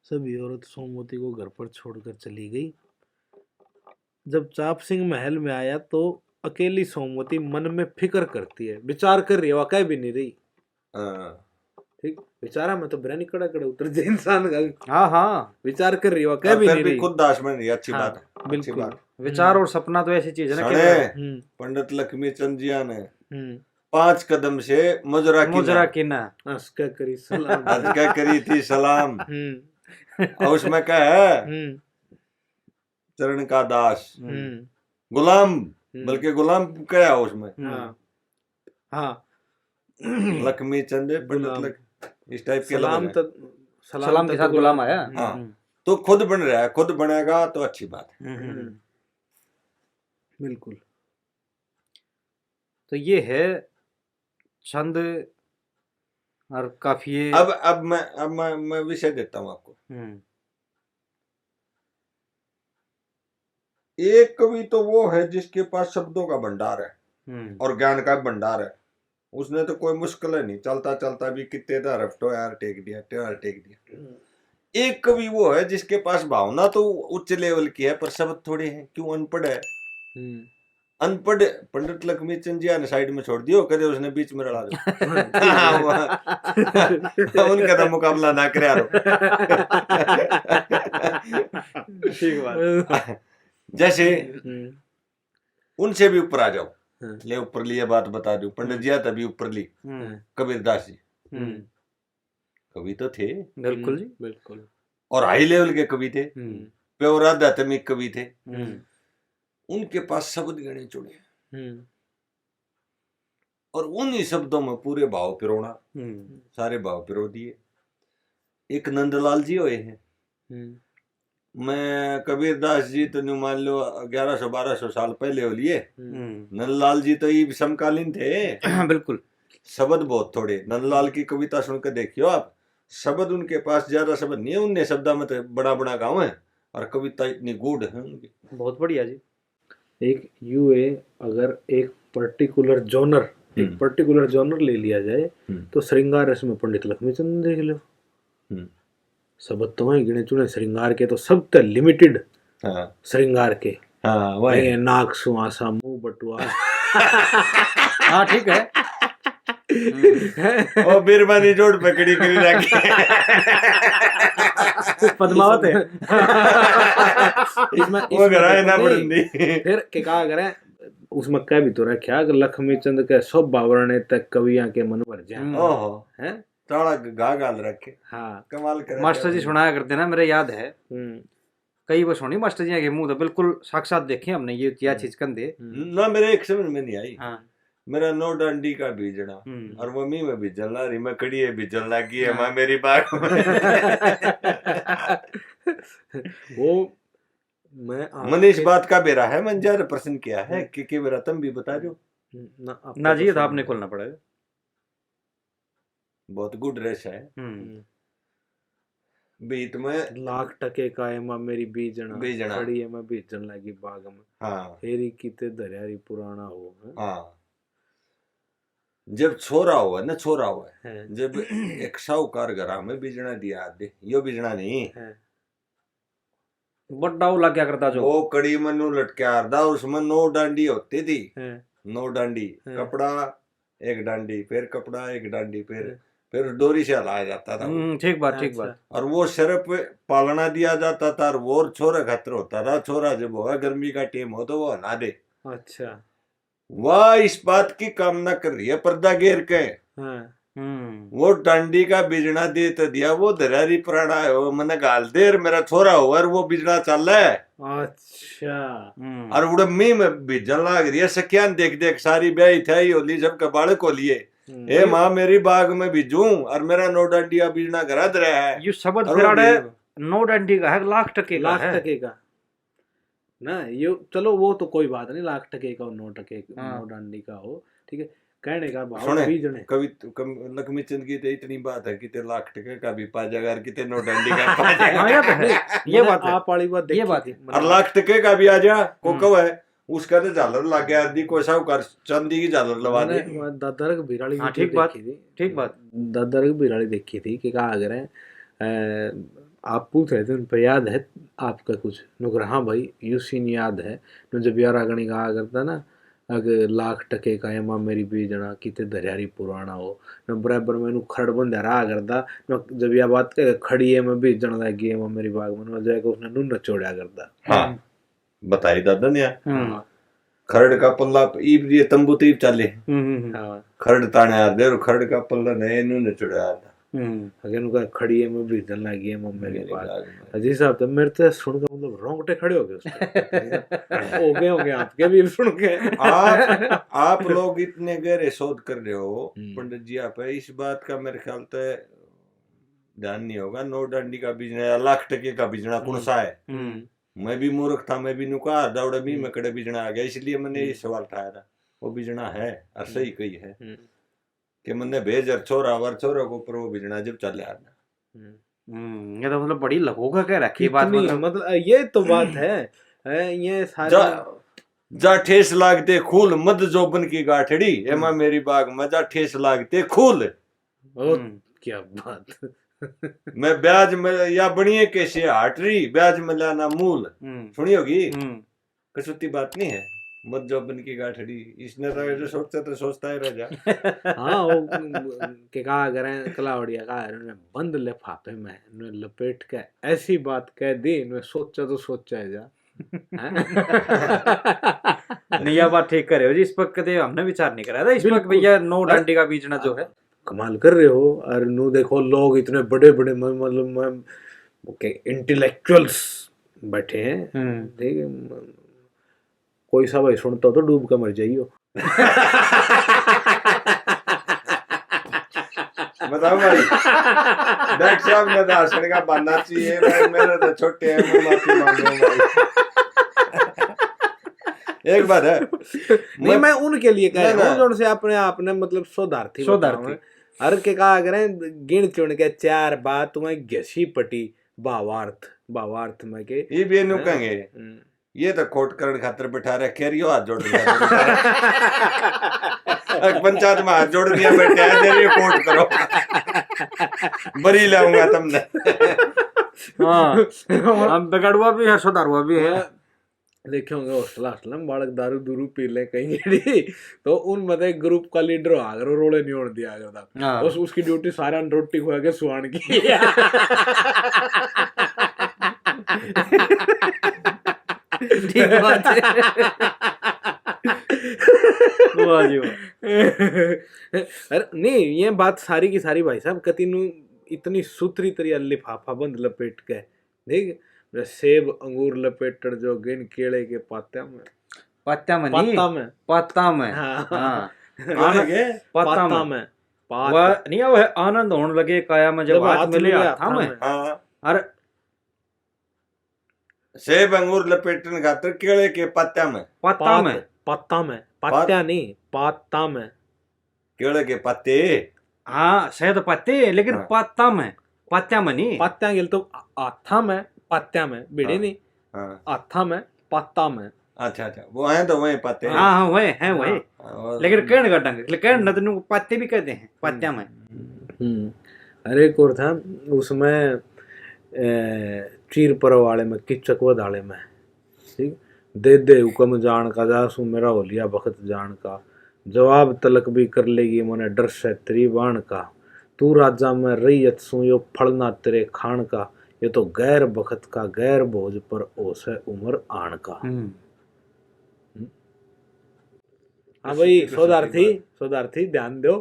सभी औरत सोमवती को घर पर छोड़कर चली गई। जब चाप सिंह महल में आया तो अकेली सोमवती मन में फिक्र करती है, विचार कर रही है, वाकई भी नहीं रही। हाँ, ठीक, विचारा में तो बिना नहीं कड़ा कड़ा उतर जाए इंसान का। हाँ हाँ, विचार कर रही है, वाकई और भी फिर नहीं भी रही। खुद दास बन रही है, अच्छी हाँ, बात है, अच्छी बिल्कुल। बात। विचार और सपना तो ऐसी चीज है ना सने कि पंडित लक्ष्मी चंद जिया ने हम्म 5 कदम से मुजरा मुजरा की ना हंस क्या करी सलाम। आज क्या करी थी सलाम, हम्म और उसमें क्या है, हम्म चरण का दास हम्म गुलाम, बल्कि गुलाम क्या है उसमें, हाँ हाँ, लक्ष्मी चंद गुलाम। इस टाइप के सलाम लफ्ज हैं। तक सलाम के साथ गुलाम आया। हाँ, तो खुद बन रहा है, खुद बनेगा तो अच्छी बात है। बिल्कुल। तो ये है छंद और काफिये। अब मैं विषय देता हूँ आपको। एक कवि तो वो है जिसके पास शब्दों का भंडार है और ज्ञान का भंडार है। उसने तो कोई मुश्किल है नहीं, चलता चलता भी कितने हरफ्टो यार टेक दिया। एक कवि वो है जिसके पास भावना तो उच्च लेवल की है पर शब्द थोड़े हैं, क्यों, अनपढ़ है। अनपढ़ पंडित लक्ष्मी चंद जी ने साइड में छोड़ दियो, कदे उसने बीच में रला दो। उनका तो मुकाबला ना करे यारो। ठीक बात। जैसे उनसे भी ऊपर आ जाओ, ले ऊपर लिए बात बता दूं, पंडित जी तभी ऊपर ली कबीरदास जी, कवि तो थे, बिल्कुल जी, बिल्कुल, और हाई लेवल के कवि थे, प्योर आध्यात्मिक कवि थे। उनके पास शब्द गणे चुने और उन्हीं शब्दों में पूरे भाव पिरोना, सारे भाव पिरो दिए। एक नंदलाल जी हुए हैं, मैं कबीरदास जी तो न्यू मान लो 1100-1200 साल पहले हो लिए, नंदलाल जी तो ये समकालीन थे। बिल्कुल। शब्द बहुत थोड़े, नंदलाल की कविता सुनकर देखियो आप, शब्द उनके पास ज्यादा शब्द नहीं है, उनने शब्दा में तो बड़ा बड़ा गाँव है और कविता इतनी गूढ़ है उनकी, बहुत बढ़िया जी। एक यूए अगर एक पर्टिकुलर जॉनर ले लिया जाए तो श्रृंगार रस में पंडित लक्ष्मीचंद देख लो, शब्द तो हैं गिने चुने श्रृंगार के, तो सब तो लिमिटेड श्रृंगार के। हाँ, वही नाक सुहासा, मुंह बटुआ। हाँ ठीक है। ओ बिरबानी जोड़ पकड़ी करी रखी पद्मावत है। वो घराए ना पड़ंदी। फिर क्या करें, उसमें कह भी तो रखा कि लक्ष्मी चंद के सब बावरणे तक कवियां के मन भर जाए। ओहो, हैं ताड़ा गा गाल रखे। हाँ, कमाल करे। मास्टर जी सुनाया करते ना, मेरे याद है कई बार सुनी मास्टर जी के मुंह तो बिल्कुल साक्षात देखे हमने ये क्या चीज कंधे ना, मेरे एक समझ में नहीं आई। हाँ। मेरा नो डंडी का बीजना और मम्मी में बीजन ला रही, मैं कड़ी है बीजन लगी है मां मेरी बाग वो मैं मनीष बात का बेरा है, मन जार प्रश्न किया है कि बेरा तुम भी बता दो ना जी, तो आपने खोलना पड़ेगा। बहुत गुड रेस है बीत में लाख टके का है मां मेरी बीजना बीजना खड़ी है मैं बीजन लगी बाग में। हाँ, फेरी कीते दरियारी पुराना हो। हाँ, जब छोरा हुआ ना, छोरा हुआ है, जब एक साहूकार घरा में बीजना दिया आदे, यो बीजना नहीं बड़ा उला क्या करता जो वो कड़ी मनु लटके आरदा, उसमें 9 डांडी होती थी। 9 डांडी, कपड़ा एक डांडी, फिर कपड़ा एक डांडी, फिर डोरी से हलाया जाता था। ठीक बात, ठीक बात। और वो सिर्फ पालना दिया जाता था, और वो छोरा खतर होता था। छोरा जब होगा गर्मी का टाइम हो तो वो हला दे। अच्छा, वह इस बात की कामना कर रही है पर्दा घेर के, वो डांडी का बिजड़ा दे तो दिया, वो दरियारी पुराना है, वो मैंने गाल देर मेरा छोरा हो और वो बिजड़ा चल रहा है। अच्छा, और उड़मी में बिजन लाग रही है, सखियान देख देख सारी ब्याही थे होली जब कबाड़ को लिए, ए माँ मेरी बाग में बिजूं और मेरा 9 डांडिया बिजना घरा रहा है। ये शब्द फिराड़े 9 डांडी का है, लाख टके का लाख है। टके का ना, ये चलो वो तो कोई बात नहीं, लाख टके का हो, 9 टके हाँ। 9 डांडी का हो, ठीक है, कहने का भाव सुने बीजने। कवि लक्ष्मी चंद की तो इतनी बात है कि ते लाख टके का भी पा जाएगा और कितने नौ डंडी का पा हाँ ये तो है, जाएगा ये बात है। आप वाली बात ये देखी बात थी, है। और लाख टके का भी आ जा को हम्म। कव है उसका तो झालर लग गया आदि को साहूकार चांदी की झालर लगा दी। मैंने दादर की बिराड़ी हाँ, वीडियो ठीक बात, देखी थी, ठीक बात। दादर की बिराड़ी देखी थी कि कहा अगर आप पूछ रहे थे उन पर याद है आपका कुछ नुकर, हाँ भाई यू सीन याद है न, जब यार आगणी कहा करता ना अगर लाख टके का एमा मेरी बीजना किते दरियारी पुराना हो न, बराबर मैनू खड़ बंद रहा करता न, जब यह बात खड़ी है मैं बीजन लगी एमा मेरी बाग में जाकर उसने नू नचोड़ा करता। हाँ बताई दादा ने हम्म खरड़ का पल्ला ईब ये तंबू तीब चाले हाँ खरड़ ताने आ दे खरड़ का पल्ला नए नु न चढ़ा था अगर उनका खड़ी है मैं बीजन लगी है मम्मी मेरी के पास बाग में। अजीज साहब तो मेरे तो सुनकर मतलब रोंगटे खड़े हो गए उसके हो गए आपके भी सुन के। आप लोग इतने गहरे शोध कर रहे हो पंडित जी आप इस बात का मेरे ख्याल से ध्यान नहीं होगा, नौ डंडी का बीजना या लाख टके का बीजना कौन सा है। मैं भी मूर्ख था, मैं भी नुका दौड़ भी मैं कड़े बीजना आ गया, इसलिए मैंने ये सवाल उठाया था। वो बीजना है और सही कही है कि मैंने भेज और छोरा वर छोरा को ऊपर वो बीजना जब चल आना। ये तो मतलब बड़ी लगोगा कह रखी बात, कितनी मतलब ये तो बात है ये सारी जा ठेस लागते खूल मद जोबन की गाठड़ी एमा मेरी बाग में जा ठेस लागते खूल। क्या बात मैं ब्याज में या बनिए कैसे हाटरी ब्याज में लाना मूल सुनी होगी, कसुती बात नहीं है। मत जोबन की गाठड़ी इसने तो सोचता ही रह जा। हाँ वो के कहा करें कलावड़िया का बंद लिफाफे में लपेट के ऐसी बात कह दी इन्हें सोचा तो सोचा है जा। नहीं यह बात ठीक करे हो जी, इस पर कदे हमने विचार नहीं करा था इस पर भैया नौ डंडी का बीजना जो है कमाल कर रहे हो। और नू देखो लोग इतने बड़े बड़े मतलब इंटेलेक्चुअल्स बैठे हैं, ठीक है, कोई सा भाई सुनता हो तो डूब कर मर जाइयो। बताओ भाई डॉक्टर साहब ने तो हंसने का बनना चाहिए भाई, मेरे तो छोटे हैं मैं माफी मांगूंगा भाई। एक बात है नहीं मैं उनके लिए कह रहा हूँ जो से अपने आप ने मतलब शोधार्थी हर के कहा करें गिन चुन के चार बात तुम्हें घसी पटी भावार्थ में के ये भी नु कहेंगे ये तो कोट करण खातर बैठा रहे कैरियो हाथ जोड़ दिया पंचायत में हाथ जोड़ दिया बैठे है कोट करो बरी लाऊंगा तुमने। हाँ हम बिगड़वा भी है सुधारवा भी है। देखे होंगे हॉस्टल में बालक दारू दूरू पी ले कहीं तो उन मतलब ग्रुप का लीडर आगर रोड़े नहीं होने दिया करता बस उसकी ड्यूटी सारा रोटी खुआ के सुहान की। ठीक बात है। वाह जी वाह। अरे नहीं ये बात सारी की सारी भाई साहब कति नु इतनी सुथरी तरीका लिफाफा बंद लपेट के देख सेब अंगूर लपेटड़ जो गिन केले के पत्ता में पत्ता में हाँ पत्ता में वह नहीं वो है आनंद होने लगे काया में जब हाथ मिले हाथा में। अरे सेब अंगूर लपेटने खातर केले के पत्ता में पत्ता नहीं पत्ता में केले के पत्ते हाँ शायद पत्ते लेकिन पत्ता में नहीं पत्ता गिल तो आथा में पत्ता में बिड़े नहीं आथा में पत्ता में। अच्छा वो है तो वही पत्ते हाँ हाँ वही है वही लेकिन कहने का ढंग कहने न पत्ते भी कहते हैं पत्ता में। अरे एक और था उसमें चीर पर वाले में किचक वधाले में ठीक दे हुक्म जान का जासू मेरा हो लिया बखत जान का जवाब तलक भी कर लेगी मने डर से तेरी बाण का तू राजा में रैयत सू यो फलना तेरे खान का ये तो गैर बखत का गैर भोज पर ओस है उम्र आन का। हाँ भाई शोधार्थी ध्यान दो।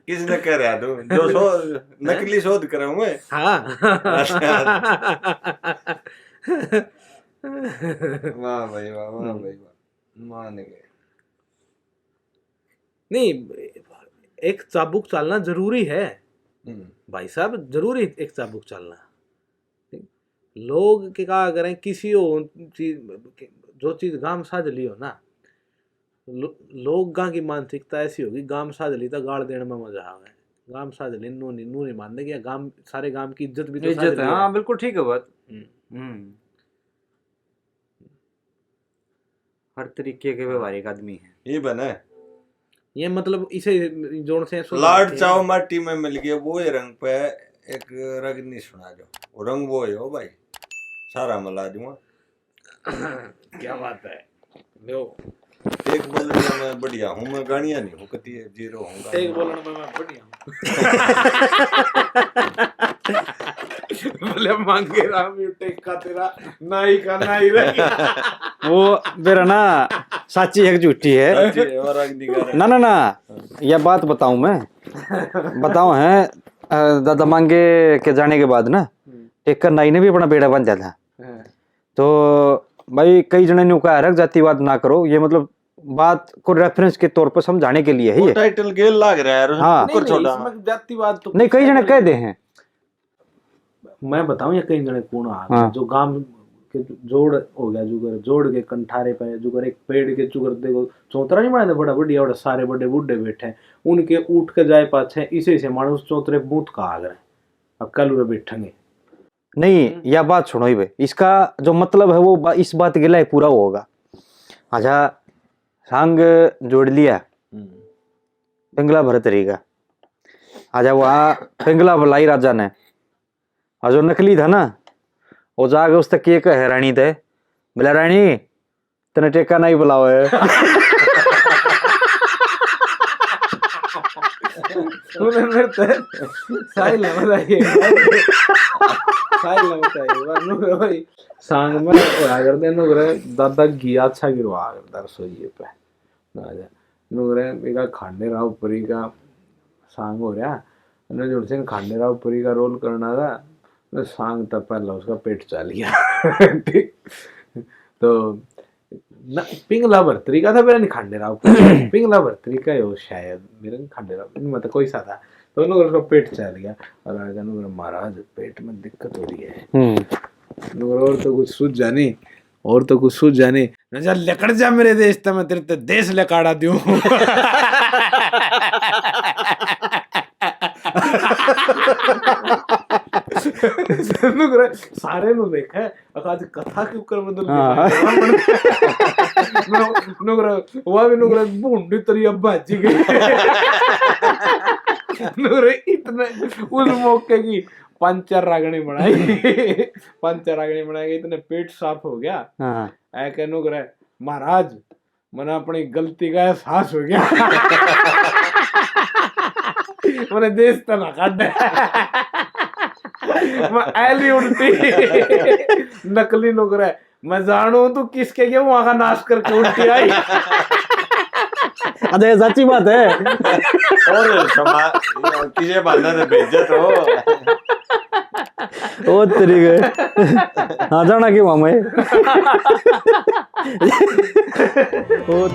किसने कह रहा तू जो नकली शोध कर रहा हूँ मैं। हाँ वाह भाई वाह मान गए। नहीं एक चाबुक चालना जरूरी है भाई साहब, जरूरी एक चाबुक चालना। लोग के क्या करें किसी हो चीज जो चीज गाम साझ ली हो ना लोग गा की मानसिकता ऐसी होगी गाम साझ ली तो गाड़ देने में मजा आवे गाम साझ ली नू नहीं मानने कि गाम सारे गाम की इज्जत भी तो साझ इज्जत ली है, हाँ बिल्कुल ठीक है बात। हम्म। हर तरीके के व्यवहारिक आदमी है ये बने ये मतलब इसे जोड़ से लाड चाव माटी में मिल गया वो ही रंग पे एक रंग नहीं सुना जो वो रंग वो है हो भाई सारा मिला दूंगा। क्या बात है लो एक बोलने में मैं बढ़िया हूँ मैं गाड़ियाँ नहीं हूँ कती है जीरो हूँ एक बोलने में मैं बढ़िया हूँ बोले मांगे राम यू टेक का तेरा नाई का नाई रह वो मेरा ना साची है कि झूठी है। और रंग दिखा ना ना ना यह बात बताऊं मैं बताऊं है दादा मांगे के जाने के बाद ना टेक्कर नाई ने भी अपना बेड़ा बन जाता तो भाई कई जने ने कहा रख जातिवाद ना करो ये मतलब बात को रेफरेंस के तौर पर समझाने के लिए है ये टाइटल गेल लाग रहा है हाँ। ऊपर छोड़ा इसमें जातिवाद तो नहीं कई जने कह दे हैं मैं बताऊं या कई जने कौन आ हाँ। जो गांव के जोड़ हो गया जुगर जोड़ के कंठारे पे जुगर एक पेड़ के जुगर देखो चौतरा नहीं बनाते बड़ा बढ़िया बड़ा सारे बड़े बूढ़े बैठे हैं उनके उठ के जाए पाछे इसे से मानुस चौतरे बूथ का आ गए अब कल वे बैठेंगे नहीं यह बात सुनो ही भाई इसका जो मतलब है वो इस बात के लिए पूरा होगा। अच्छा संग जोड़ लिया पिंगला भरतरी का आजा वहाँ पिंगला बुलाई राजा ने और जो नकली था ना वो जाके उस तक ये कहे रानी थे बोला रानी तने टेका नहीं बुलाओ है सांग में अगर दे नुगरे दादा घिया अच्छा गिरवा अगर रसोई पे राजा नुगरे बेका खांडे राव परी का सांग हो रहा ने जोड़ सिंह खांडे राव परी का रोल करना था तो सांग तब पहला उसका पेट चल गया तो ना पिंगला भरतरी का था मेरा नहीं खांडे राव पिंगला भरतरी का है वो शायद मेरा नहीं खांडे राव नहीं मतलब कोई सा था तो उन्होंने उसका पेट चल गया और राजा ने महाराज पेट में दिक्कत हो रही है और तो कुछ सूझ जानी और तो कुछ सूझ जानी राजा लकड़ जा मेरे देश तो मैं तेरे देश लकाड़ा दूं सारे नु देखा आज कथा क्यों कर बदल नुगरा वो भी नुगरा बूंदी तरी अब बाजी गई नुगरे इतने उस मौके की पंचर रागनी बनाई इतने पेट साफ हो गया ऐ के नुगरा महाराज मना अपनी गलती का एहसास हो गया मैंने देश तो ना काटे ऐली उल्टी नकली नुकरा मैं जानू तू किसके गया वहां का नाश करके उल्टी आई अरे सच्ची बात है और किसे बांधा ने भेजा तो ओ तरीके हाँ जाना क्यों मामा ओ